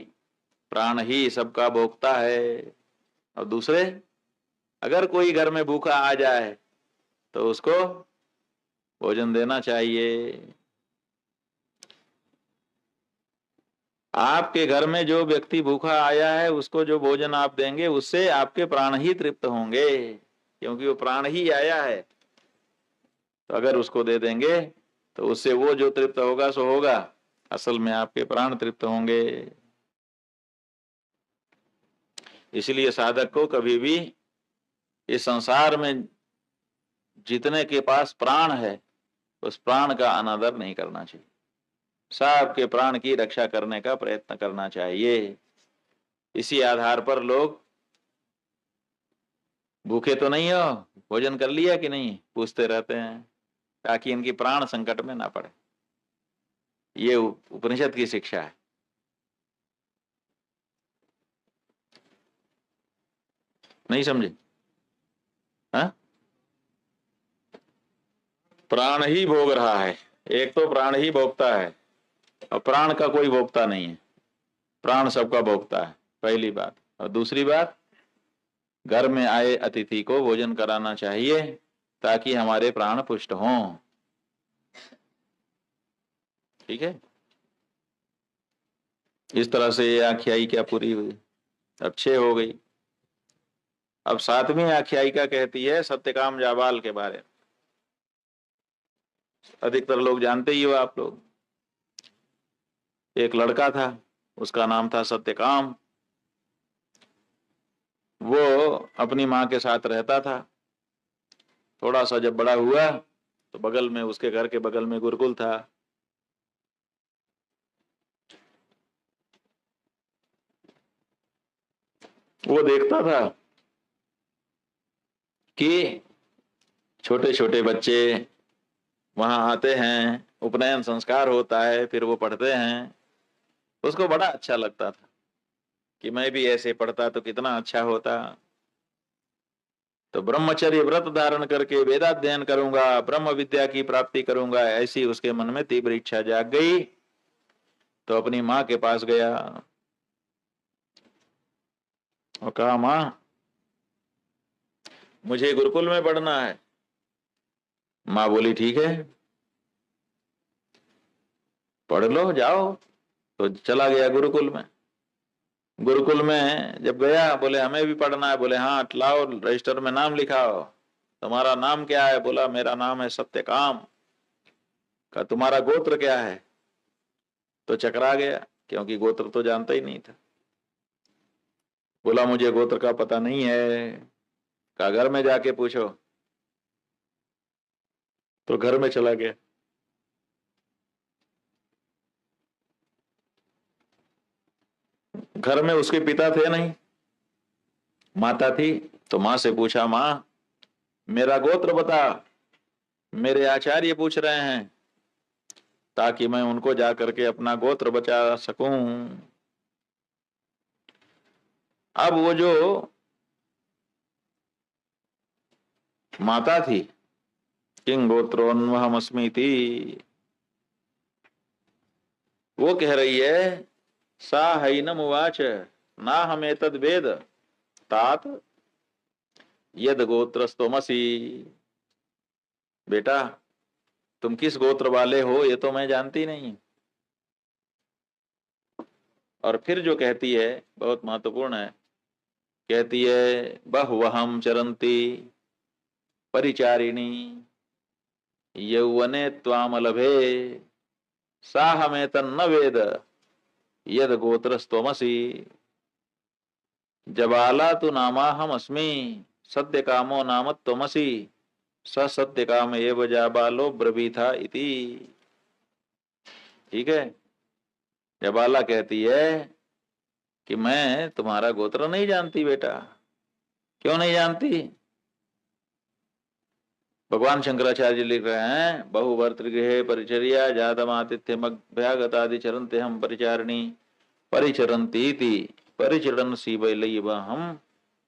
प्राण ही सबका भोक्ता है, और दूसरे, अगर कोई घर में भूखा आ जाए तो उसको भोजन देना चाहिए। आपके घर में जो व्यक्ति भूखा आया है उसको जो भोजन आप देंगे उससे आपके प्राण ही तृप्त होंगे, क्योंकि वो प्राण ही आया है। तो अगर उसको दे देंगे तो उससे वो जो तृप्त होगा सो होगा, असल में आपके प्राण तृप्त होंगे। इसलिए साधक को कभी भी इस संसार में जितने के पास प्राण है उस प्राण का अनादर नहीं करना चाहिए। सबके प्राण की रक्षा करने का प्रयत्न करना चाहिए। इसी आधार पर लोग भूखे तो नहीं हो, भोजन कर लिया कि नहीं, पूछते रहते हैं, ताकि इनकी प्राण संकट में ना पड़े। ये उपनिषद की शिक्षा है। नहीं समझे? हाँ, प्राण ही भोग रहा है। एक तो प्राण ही भोगता है, और प्राण का कोई भोगता नहीं है। प्राण सबका भोगता है, पहली बात। और दूसरी बात, घर में आए अतिथि को भोजन कराना चाहिए ताकि हमारे प्राण पुष्ट हों। ठीक है? इस तरह से ये आख्यायिका पूरी हुई। अब 6 हो गई। अब 7वीं आख्यायिका कहती है सत्यकाम जाबाल के बारे में। अधिकतर लोग जानते ही हो आप लोग। एक लड़का था, उसका नाम था सत्यकाम। वो अपनी माँ के साथ रहता था। थोड़ा सा जब बड़ा हुआ तो बगल में, उसके घर के बगल में गुरुकुल था। वो देखता था कि छोटे छोटे बच्चे वहां आते हैं, उपनयन संस्कार होता है, फिर वो पढ़ते हैं। उसको बड़ा अच्छा लगता था कि मैं भी ऐसे पढ़ता तो कितना अच्छा होता। तो ब्रह्मचर्य व्रत धारण करके वेदाध्ययन करूंगा, ब्रह्म विद्या की प्राप्ति करूंगा, ऐसी उसके मन में तीव्र इच्छा जाग गई। तो अपनी माँ के पास गया और कहा, माँ मुझे गुरुकुल में पढ़ना है। माँ बोली, ठीक है पढ़ लो, जाओ। तो चला गया गुरुकुल में। गुरुकुल में जब गया, बोले हमें भी पढ़ना है। बोले हाँ, लाओ रजिस्टर में नाम लिखाओ। तुम्हारा नाम क्या है? बोला मेरा नाम है सत्यकाम। का तुम्हारा गोत्र क्या है? तो चकरा गया, क्योंकि गोत्र तो जानता ही नहीं था। बोला मुझे गोत्र का पता नहीं है। का घर में जाके पूछो। तो घर में चला गया। घर में उसके पिता थे नहीं, माता थी। तो माँ से पूछा, माँ मेरा गोत्र बता, मेरे आचार्य पूछ रहे हैं, ताकि मैं उनको जा करके अपना गोत्र बचा सकूं। अब वो जो माता थी, किंग गोत्रोन्वहमस्मीति, वो कह रही है, सा हैनम उवाच ना हमें तद वेद तात यद गोत्रस्तोमसी। बेटा तुम किस गोत्र वाले हो ये तो मैं जानती नहीं। और फिर जो कहती है बहुत महत्वपूर्ण है, कहती है बहुवहम चरंती परिचारिणी यौवने त्वामलभे सा हमें तन्न वेद यद गोत्रस्तोमसी। जबाला तु नामाहम अस्मि सत्य कामो नाम त्वमसि स सत्य काम एव जाबालो ब्रवीथा इति। ठीक है, जबाला कहती है कि मैं तुम्हारा गोत्र नहीं जानती बेटा। क्यों नहीं जानती? भगवान शंकराचार्य जी लिख रहे हैं, बहुभर्तृगृहे परिचर्या जातमातिथ्य मभ्यागतादि चरन्ते हम परिचारिणी परिचरन्ती परिचरण सीवैलैव हम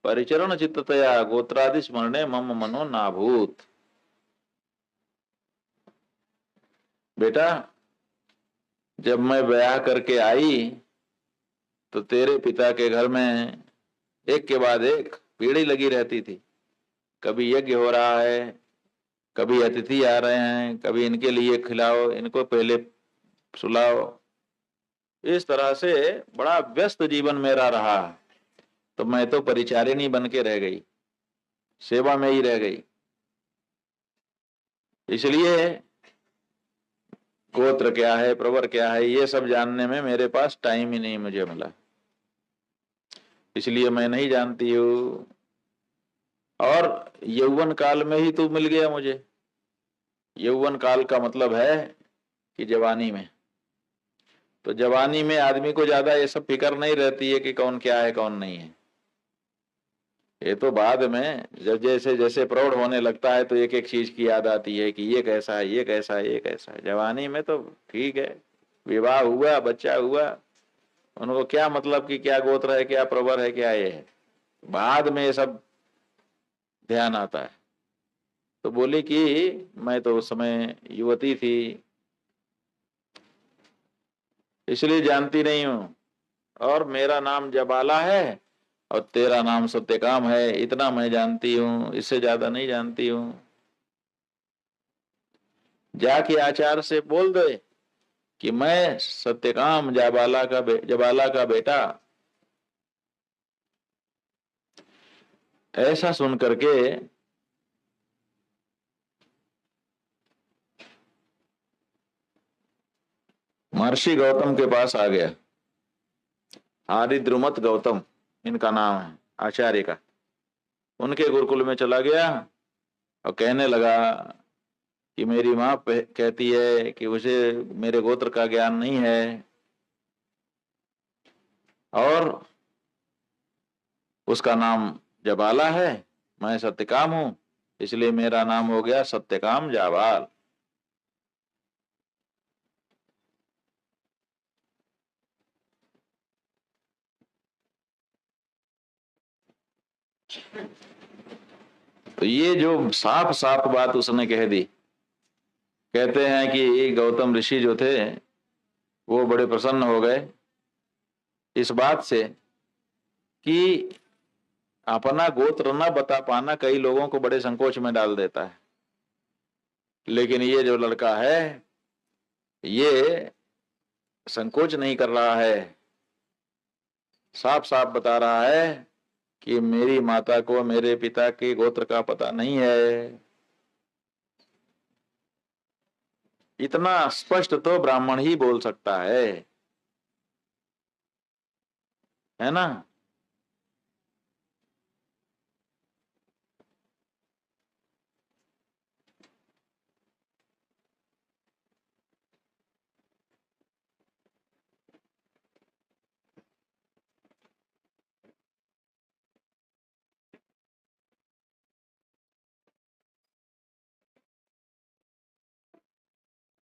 परिचरण चित्ततया गोत्रादि स्मरणे मम मनो नाभूत। बेटा जब मैं ब्याह करके आई तो तेरे पिता के घर में एक के बाद एक पीढ़ी लगी रहती थी। कभी यज्ञ हो रहा है, कभी अतिथि आ रहे हैं, कभी इनके लिए खिलाओ, इनको पहले सुलाओ। इस तरह से बड़ा व्यस्त जीवन मेरा रहा। तो मैं तो परिचारिणी बन के रह गई, सेवा में ही रह गई। इसलिए गोत्र क्या है, प्रवर क्या है, ये सब जानने में मेरे पास टाइम ही नहीं मुझे मिला, इसलिए मैं नहीं जानती हूँ। और यौवन काल में ही तू मिल गया मुझे। यौवन काल का मतलब है कि जवानी में। तो जवानी में आदमी को ज्यादा ये सब फिक्र नहीं रहती है कि कौन क्या है कौन नहीं है। ये तो बाद में जब जैसे जैसे प्रौढ़ होने लगता है तो एक एक चीज की याद आती है कि ये कैसा है, ये कैसा है, ये कैसा है। जवानी में तो ठीक है, विवाह हुआ, बच्चा हुआ, उनको क्या मतलब कि क्या गोत्र है, क्या प्रवर है, क्या ये है। बाद में ये सब ध्यान आता है। तो बोली कि मैं तो उस समय युवती थी, इसलिए जानती नहीं हूं। और मेरा नाम जबाला है और तेरा नाम सत्यकाम है, इतना मैं जानती हूँ, इससे ज्यादा नहीं जानती हूँ। जाके आचार्य से बोल दे कि मैं सत्यकाम जबाला का बेटा। ऐसा सुन करके महर्षि गौतम के पास आ गया। आदिद्रुमत गौतम इनका नाम है, आचार्य का। उनके गुरुकुल में चला गया और कहने लगा कि मेरी माँ कहती है कि उसे मेरे गोत्र का ज्ञान नहीं है और उसका नाम जबाला है, मैं सत्यकाम हूं, इसलिए मेरा नाम हो गया सत्यकाम जाबाल। तो ये जो साफ साफ बात उसने कह दी। कहते हैं कि गौतम ऋषि जो थे वो बड़े प्रसन्न हो गए इस बात से कि अपना गोत्र न बता पाना कई लोगों को बड़े संकोच में डाल देता है, लेकिन ये जो लड़का है ये संकोच नहीं कर रहा है, साफ साफ बता रहा है कि मेरी माता को मेरे पिता के गोत्र का पता नहीं है। इतना स्पष्ट तो ब्राह्मण ही बोल सकता है ना।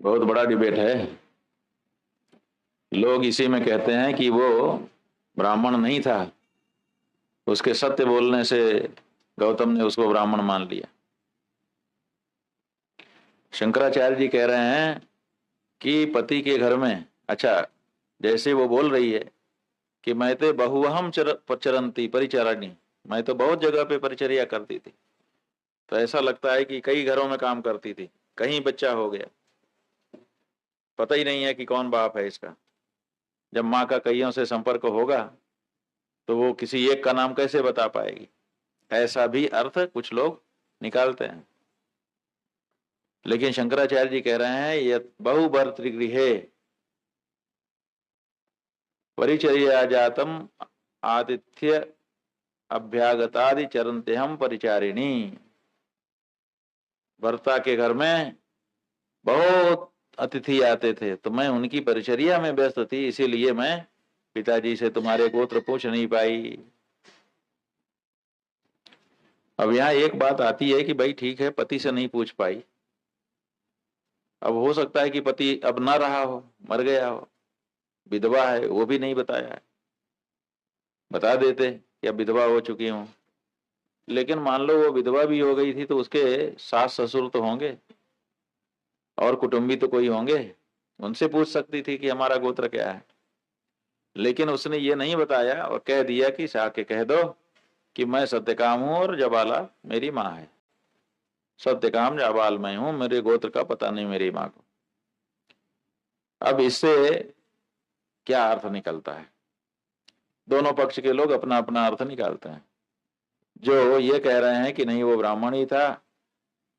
बहुत बड़ा डिबेट है। लोग इसी में कहते हैं कि वो ब्राह्मण नहीं था, उसके सत्य बोलने से गौतम ने उसको ब्राह्मण मान लिया। शंकराचार्य जी कह रहे हैं कि पति के घर में, अच्छा जैसे वो बोल रही है कि मैं तो बहुअहम चरंती परिचारिणी, मैं तो बहुत जगह पे परिचर्या करती थी, तो ऐसा लगता है कि कई घरों में काम करती थी, कहीं बच्चा हो गया, पता ही नहीं है कि कौन बाप है इसका। जब माँ का कईयों से संपर्क होगा तो वो किसी एक का नाम कैसे बता पाएगी, ऐसा भी अर्थ कुछ लोग निकालते हैं। लेकिन शंकराचार्य जी कह रहे हैं ये बहुभर्तृगृहे परिचर्या जातम आतिथ्य अभ्यागतादि चरंते हम परिचारिणी। भर्ता के घर में बहुत अतिथि आते थे तो मैं उनकी परिचर्या में व्यस्त थी, इसीलिए मैं पिताजी से तुम्हारे गोत्र पूछ नहीं पाई। अब यहाँ एक बात आती है कि भाई ठीक है पति से नहीं पूछ पाई, अब हो सकता है कि पति अब ना रहा हो, मर गया हो, विधवा है, वो भी नहीं बताया है, बता देते कि अब विधवा हो चुकी हूं। लेकिन मान लो वो विधवा भी हो गई थी तो उसके सास ससुर तो होंगे और कुटुंबी तो कोई होंगे, उनसे पूछ सकती थी कि हमारा गोत्र क्या है। लेकिन उसने ये नहीं बताया और कह दिया कि जाके कह दो कि मैं सत्यकाम हूं और जबाला मेरी माँ है, सत्यकाम जाबाल मैं हूं, मेरे गोत्र का पता नहीं मेरी माँ को। अब इससे क्या अर्थ निकलता है, दोनों पक्ष के लोग अपना अपना अर्थ निकालते हैं। जो ये कह रहे हैं कि नहीं वो ब्राह्मण ही था,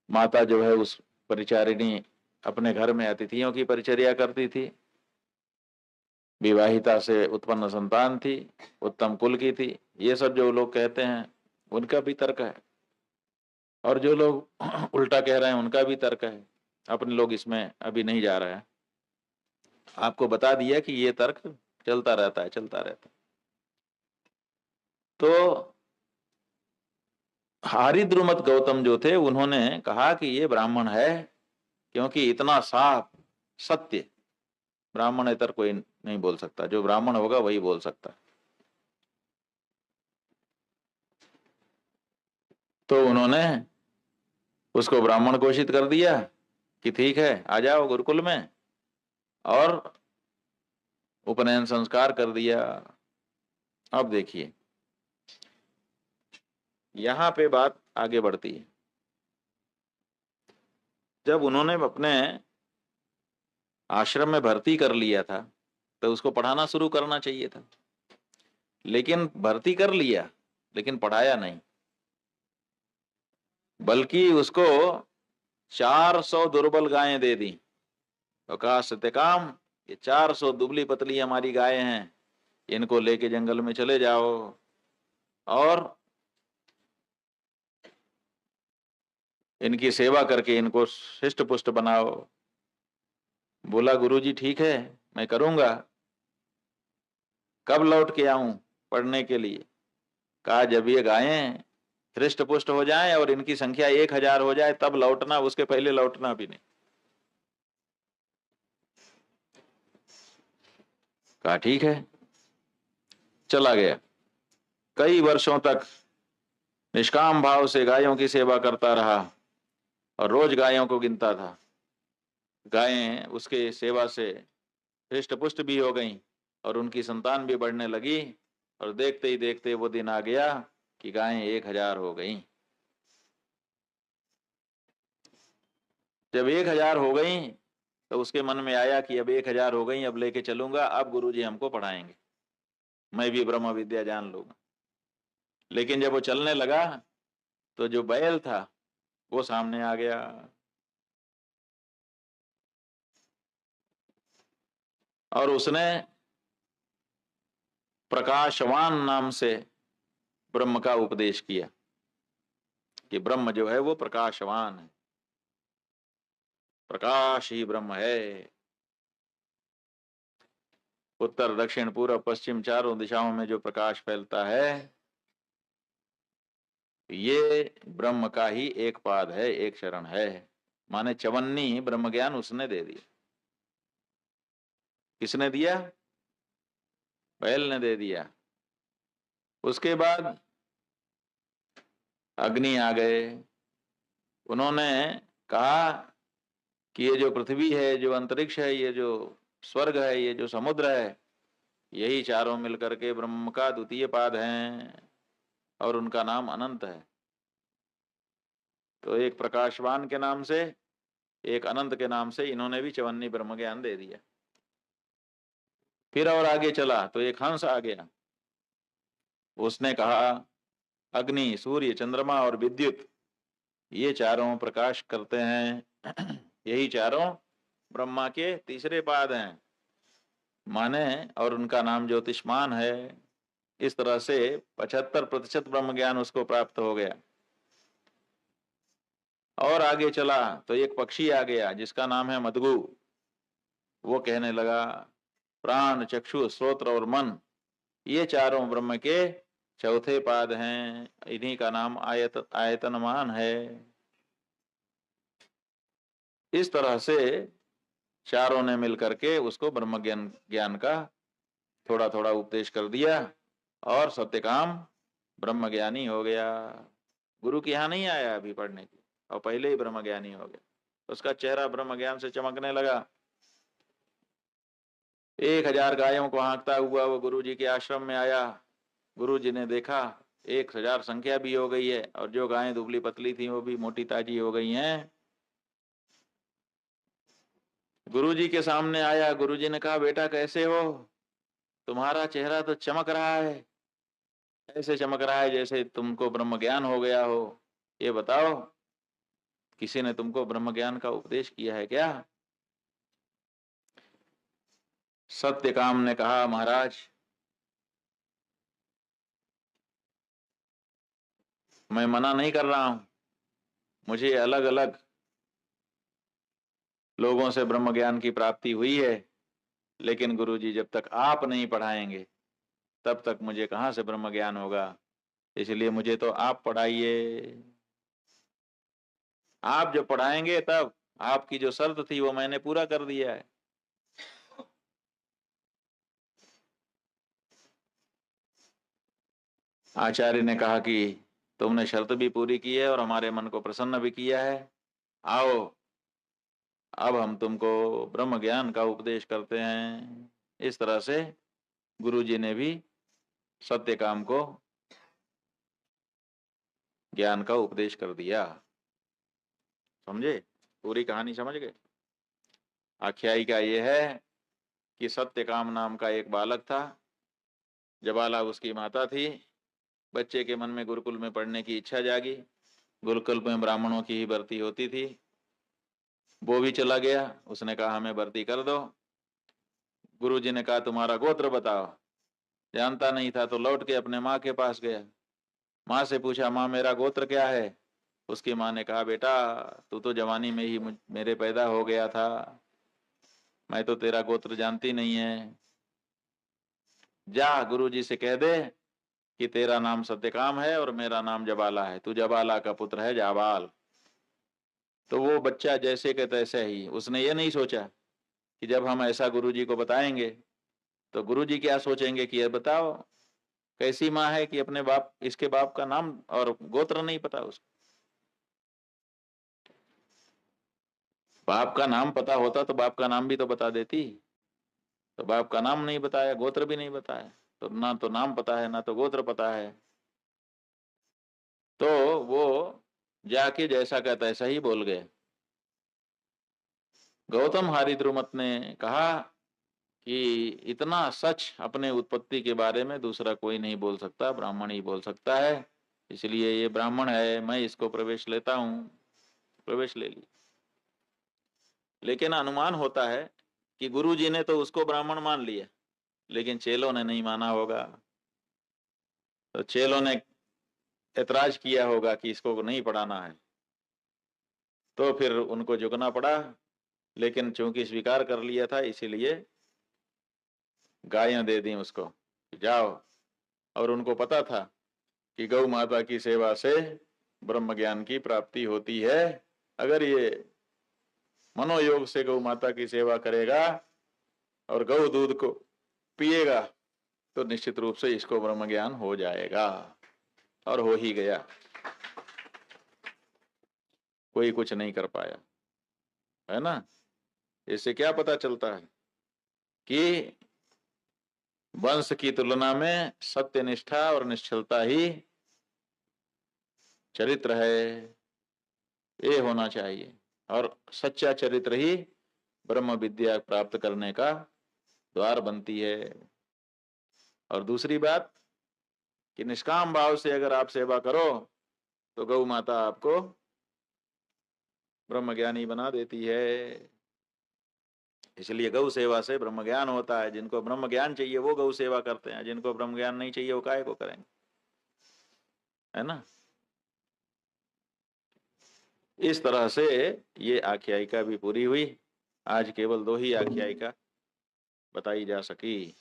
माता जो है उस परिचारिणी अपने घर में अतिथियों की परिचर्या करती थी, विवाहिता से उत्पन्न संतान थी, उत्तम कुल की थी, ये सब जो लोग कहते हैं उनका भी तर्क है, और जो लोग उल्टा कह रहे हैं उनका भी तर्क है। अपने लोग इसमें अभी नहीं जा रहे हैं, आपको बता दिया कि ये तर्क चलता रहता है चलता रहता है। तो हरिद्रुमत गौतम जो थे उन्होंने कहा कि ये ब्राह्मण है, क्योंकि इतना साफ सत्य ब्राह्मणेतर कोई नहीं बोल सकता, जो ब्राह्मण होगा वही बोल सकता। तो उन्होंने उसको ब्राह्मण घोषित कर दिया कि ठीक है आ जाओ गुरुकुल में, और उपनयन संस्कार कर दिया। अब देखिए यहां पे बात आगे बढ़ती है। जब उन्होंने अपने आश्रम में भर्ती कर लिया था तो उसको पढ़ाना शुरू करना चाहिए था, लेकिन भर्ती कर लिया लेकिन पढ़ाया नहीं, बल्कि उसको 400 दुर्बल गायें दे दी और कहा सत्यकाम ये 400 दुबली पतली हमारी गायें हैं, इनको लेके जंगल में चले जाओ और इनकी सेवा करके इनको शिष्ट पुष्ट बनाओ। बोला गुरुजी ठीक है, मैं करूंगा। कब लौट के आऊं पढ़ने के लिए? कहा जब ये गायें हृष्ट पुष्ट हो जाएं और इनकी संख्या 1000 हो जाए तब लौटना, उसके पहले लौटना भी नहीं। कहा ठीक है। चला गया। कई वर्षों तक निष्काम भाव से गायों की सेवा करता रहा और रोज गायों को गिनता था। गायें उसके सेवा से हृष्ट पुष्ट भी हो गईं और उनकी संतान भी बढ़ने लगी, और देखते ही देखते वो दिन आ गया कि गायें 1000 हो गईं। जब 1000 हो गईं तो उसके मन में आया कि अब 1000 हो गईं, अब लेके चलूंगा, अब गुरुजी हमको पढ़ाएंगे, मैं भी ब्रह्म विद्या जान लूंगा। लेकिन जब वो चलने लगा तो जो बैल था वो सामने आ गया। और उसने प्रकाशवान नाम से ब्रह्म का उपदेश किया कि ब्रह्म जो है वो प्रकाशवान है, प्रकाश ही ब्रह्म है। उत्तर दक्षिण पूर्व पश्चिम चारों दिशाओं में जो प्रकाश फैलता है, ये ब्रह्म का ही एक पाद है, एक शरण है। माने 54 ब्रह्म ज्ञान उसने दे दिया। किसने दिया? बैल ने दे दिया। उसके बाद अग्नि आ गए। उन्होंने कहा कि ये जो पृथ्वी है, जो अंतरिक्ष है, ये जो स्वर्ग है, ये जो समुद्र है, यही चारों मिलकर के ब्रह्म का द्वितीय पाद हैं और उनका नाम अनंत है। तो एक प्रकाशवान के नाम से, एक अनंत के नाम से इन्होंने भी 54 ब्रह्म ज्ञान दे दिया। फिर और आगे चला तो एक हंस आ गया। उसने कहा अग्नि, सूर्य, चंद्रमा और विद्युत, ये चारों प्रकाश करते हैं, यही चारों ब्रह्मा के तीसरे पाद हैं, माने, और उनका नाम ज्योतिष्मान है। इस तरह से 75% ब्रह्म ज्ञान उसको प्राप्त हो गया। और आगे चला तो एक पक्षी आ गया जिसका नाम है मदगु। वो कहने लगा प्राण, चक्षु, श्रोत्र और मन, ये चारों ब्रह्म के चौथे पाद हैं, इन्हीं का नाम आयतनमान है। इस तरह से चारों ने मिलकर के उसको ब्रह्म ज्ञान का थोड़ा थोड़ा उपदेश कर दिया और सत्यकाम ब्रह्म ज्ञानी हो गया। गुरु के यहाँ नहीं आया अभी पढ़ने की, और पहले ही ब्रह्म ज्ञानी हो गया। उसका चेहरा ब्रह्म ज्ञान से चमकने लगा। 1000 गायों को हाँकता हुआ वो गुरु जी के आश्रम में आया। गुरु जी ने देखा 1000 संख्या भी हो गई है और जो गायें दुबली पतली थी वो भी मोटी ताजी हो गई हैं। गुरु जी के सामने आया। गुरु जी ने कहा बेटा कैसे हो? तुम्हारा चेहरा तो चमक रहा है, ऐसे चमक रहा है जैसे तुमको ब्रह्म ज्ञान हो गया हो। ये बताओ किसी ने तुमको ब्रह्म ज्ञान का उपदेश किया है क्या? सत्यकाम ने कहा महाराज, मैं मना नहीं कर रहा हूं, मुझे अलग अलग लोगों से ब्रह्म ज्ञान की प्राप्ति हुई है, लेकिन गुरुजी जब तक आप नहीं पढ़ाएंगे तब तक मुझे कहां से ब्रह्म ज्ञान होगा, इसलिए मुझे तो आप पढ़ाइए। आप जब पढ़ाएंगे तब। आपकी जो शर्त थी वो मैंने पूरा कर दिया है। आचार्य ने कहा कि तुमने शर्त भी पूरी की है और हमारे मन को प्रसन्न भी किया है, आओ अब हम तुमको ब्रह्म ज्ञान का उपदेश करते हैं। इस तरह से गुरु जी ने भी सत्यकाम को ज्ञान का उपदेश कर दिया। समझे? पूरी कहानी समझ गए? आख्यायिका ये है कि सत्यकाम नाम का एक बालक था। जबाला उसकी माता थी। बच्चे के मन में गुरुकुल में पढ़ने की इच्छा जागी। गुरुकुल में ब्राह्मणों की ही भर्ती होती थी। वो भी चला गया। उसने कहा हमें भर्ती कर दो। गुरुजी ने कहा तुम्हारा गोत्र बताओ। जानता नहीं था तो लौट के अपने माँ के पास गया। माँ से पूछा माँ मेरा गोत्र क्या है? उसकी माँ ने कहा, बेटा तू तो जवानी में ही मेरे पैदा हो गया था, मैं तो तेरा गोत्र जानती नहीं है। जा गुरुजी से कह दे कि तेरा नाम सत्यकाम है और मेरा नाम जबाला है, तू जबाला का पुत्र है, जाबाल। तो वो बच्चा जैसे के तैसे ही, उसने ये नहीं सोचा कि जब हम ऐसा गुरुजी को बताएंगे तो गुरुजी क्या सोचेंगे कि ये बताओ कैसी माँ है कि अपने बाप, इसके बाप का नाम और गोत्र नहीं पता उसको। बाप का नाम पता होता तो बाप का नाम भी तो बता देती। तो बाप का नाम नहीं बताया, गोत्र भी नहीं बताया, तो ना तो नाम पता है ना तो गोत्र पता है। तो वो जाके जैसा का तैसा ही बोल गए। गौतम हरिद्रुमत ने कहा कि इतना सच अपने उत्पत्ति के बारे में दूसरा कोई नहीं बोल सकता, ब्राह्मण ही बोल सकता है, इसलिए ये ब्राह्मण है, मैं इसको प्रवेश लेता हूं। प्रवेश ले ली। लेकिन अनुमान होता है कि गुरु जी ने तो उसको ब्राह्मण मान लिया, लेकिन चेलों ने नहीं माना होगा। तो चेलों ने ऐतराज किया होगा कि इसको नहीं पढ़ाना है, तो फिर उनको झुकना पड़ा। लेकिन चूंकि स्वीकार कर लिया था, इसीलिए गायें दे दी उसको, जाओ। और उनको पता था कि गौ माता की सेवा से ब्रह्म ज्ञान की प्राप्ति होती है। अगर ये मनोयोग से गौ माता की सेवा करेगा और गौ दूध को पिएगा तो निश्चित रूप से इसको ब्रह्म ज्ञान हो जाएगा। और हो ही गया, कोई कुछ नहीं कर पाया, है ना। इससे क्या पता चलता है कि वंश की तुलना में सत्यनिष्ठा और निश्चलता ही चरित्र है, ये होना चाहिए। और सच्चा चरित्र ही ब्रह्म विद्या प्राप्त करने का द्वार बनती है। और दूसरी बात कि निष्काम भाव से अगर आप सेवा करो तो गौ माता आपको ब्रह्म ज्ञानी बना देती है। इसलिए गौ सेवा से ब्रह्म ज्ञान होता है। जिनको ब्रह्म ज्ञान चाहिए वो गौ सेवा करते हैं, जिनको ब्रह्म ज्ञान नहीं चाहिए वो काहे को करेंगे, है ना। इस तरह से ये आख्यायिका भी पूरी हुई। आज केवल 2 ही आख्यायिका बताई जा सकी,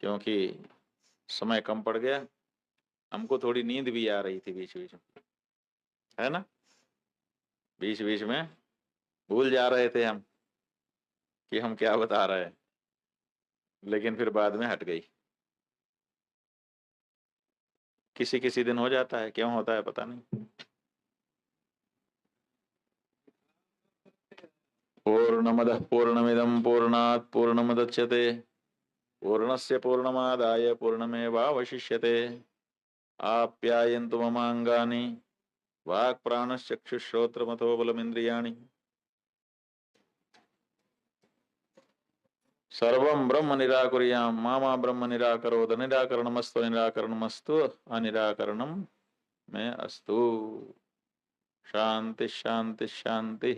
क्योंकि समय कम पड़ गया। हमको थोड़ी नींद भी आ रही थी बीच बीच में, है ना। बीच बीच में भूल जा रहे थे हम कि हम क्या बता रहे हैं, लेकिन फिर बाद में हट गई। किसी किसी दिन हो जाता है, क्यों होता है पता नहीं। पूर्णमदः पूर्णमिदं पूर्णात् पूर्णमुदच्यते पूर्णस्य पूर्णमादाय पूर्णमेवावशिष्यते। आप्यायन्तु ममाङ्गानि वाक्प्राणश्चक्षुश्रोत्रमथो बलमिन्द्रियाणि। सर्वं ब्रह्म निराकुर्यां मा ब्रह्म निराकरोत् निराकरणमस्तु निराकरणमस्तु अनिराकरणं मे अस्तु। शांति शांति शांति।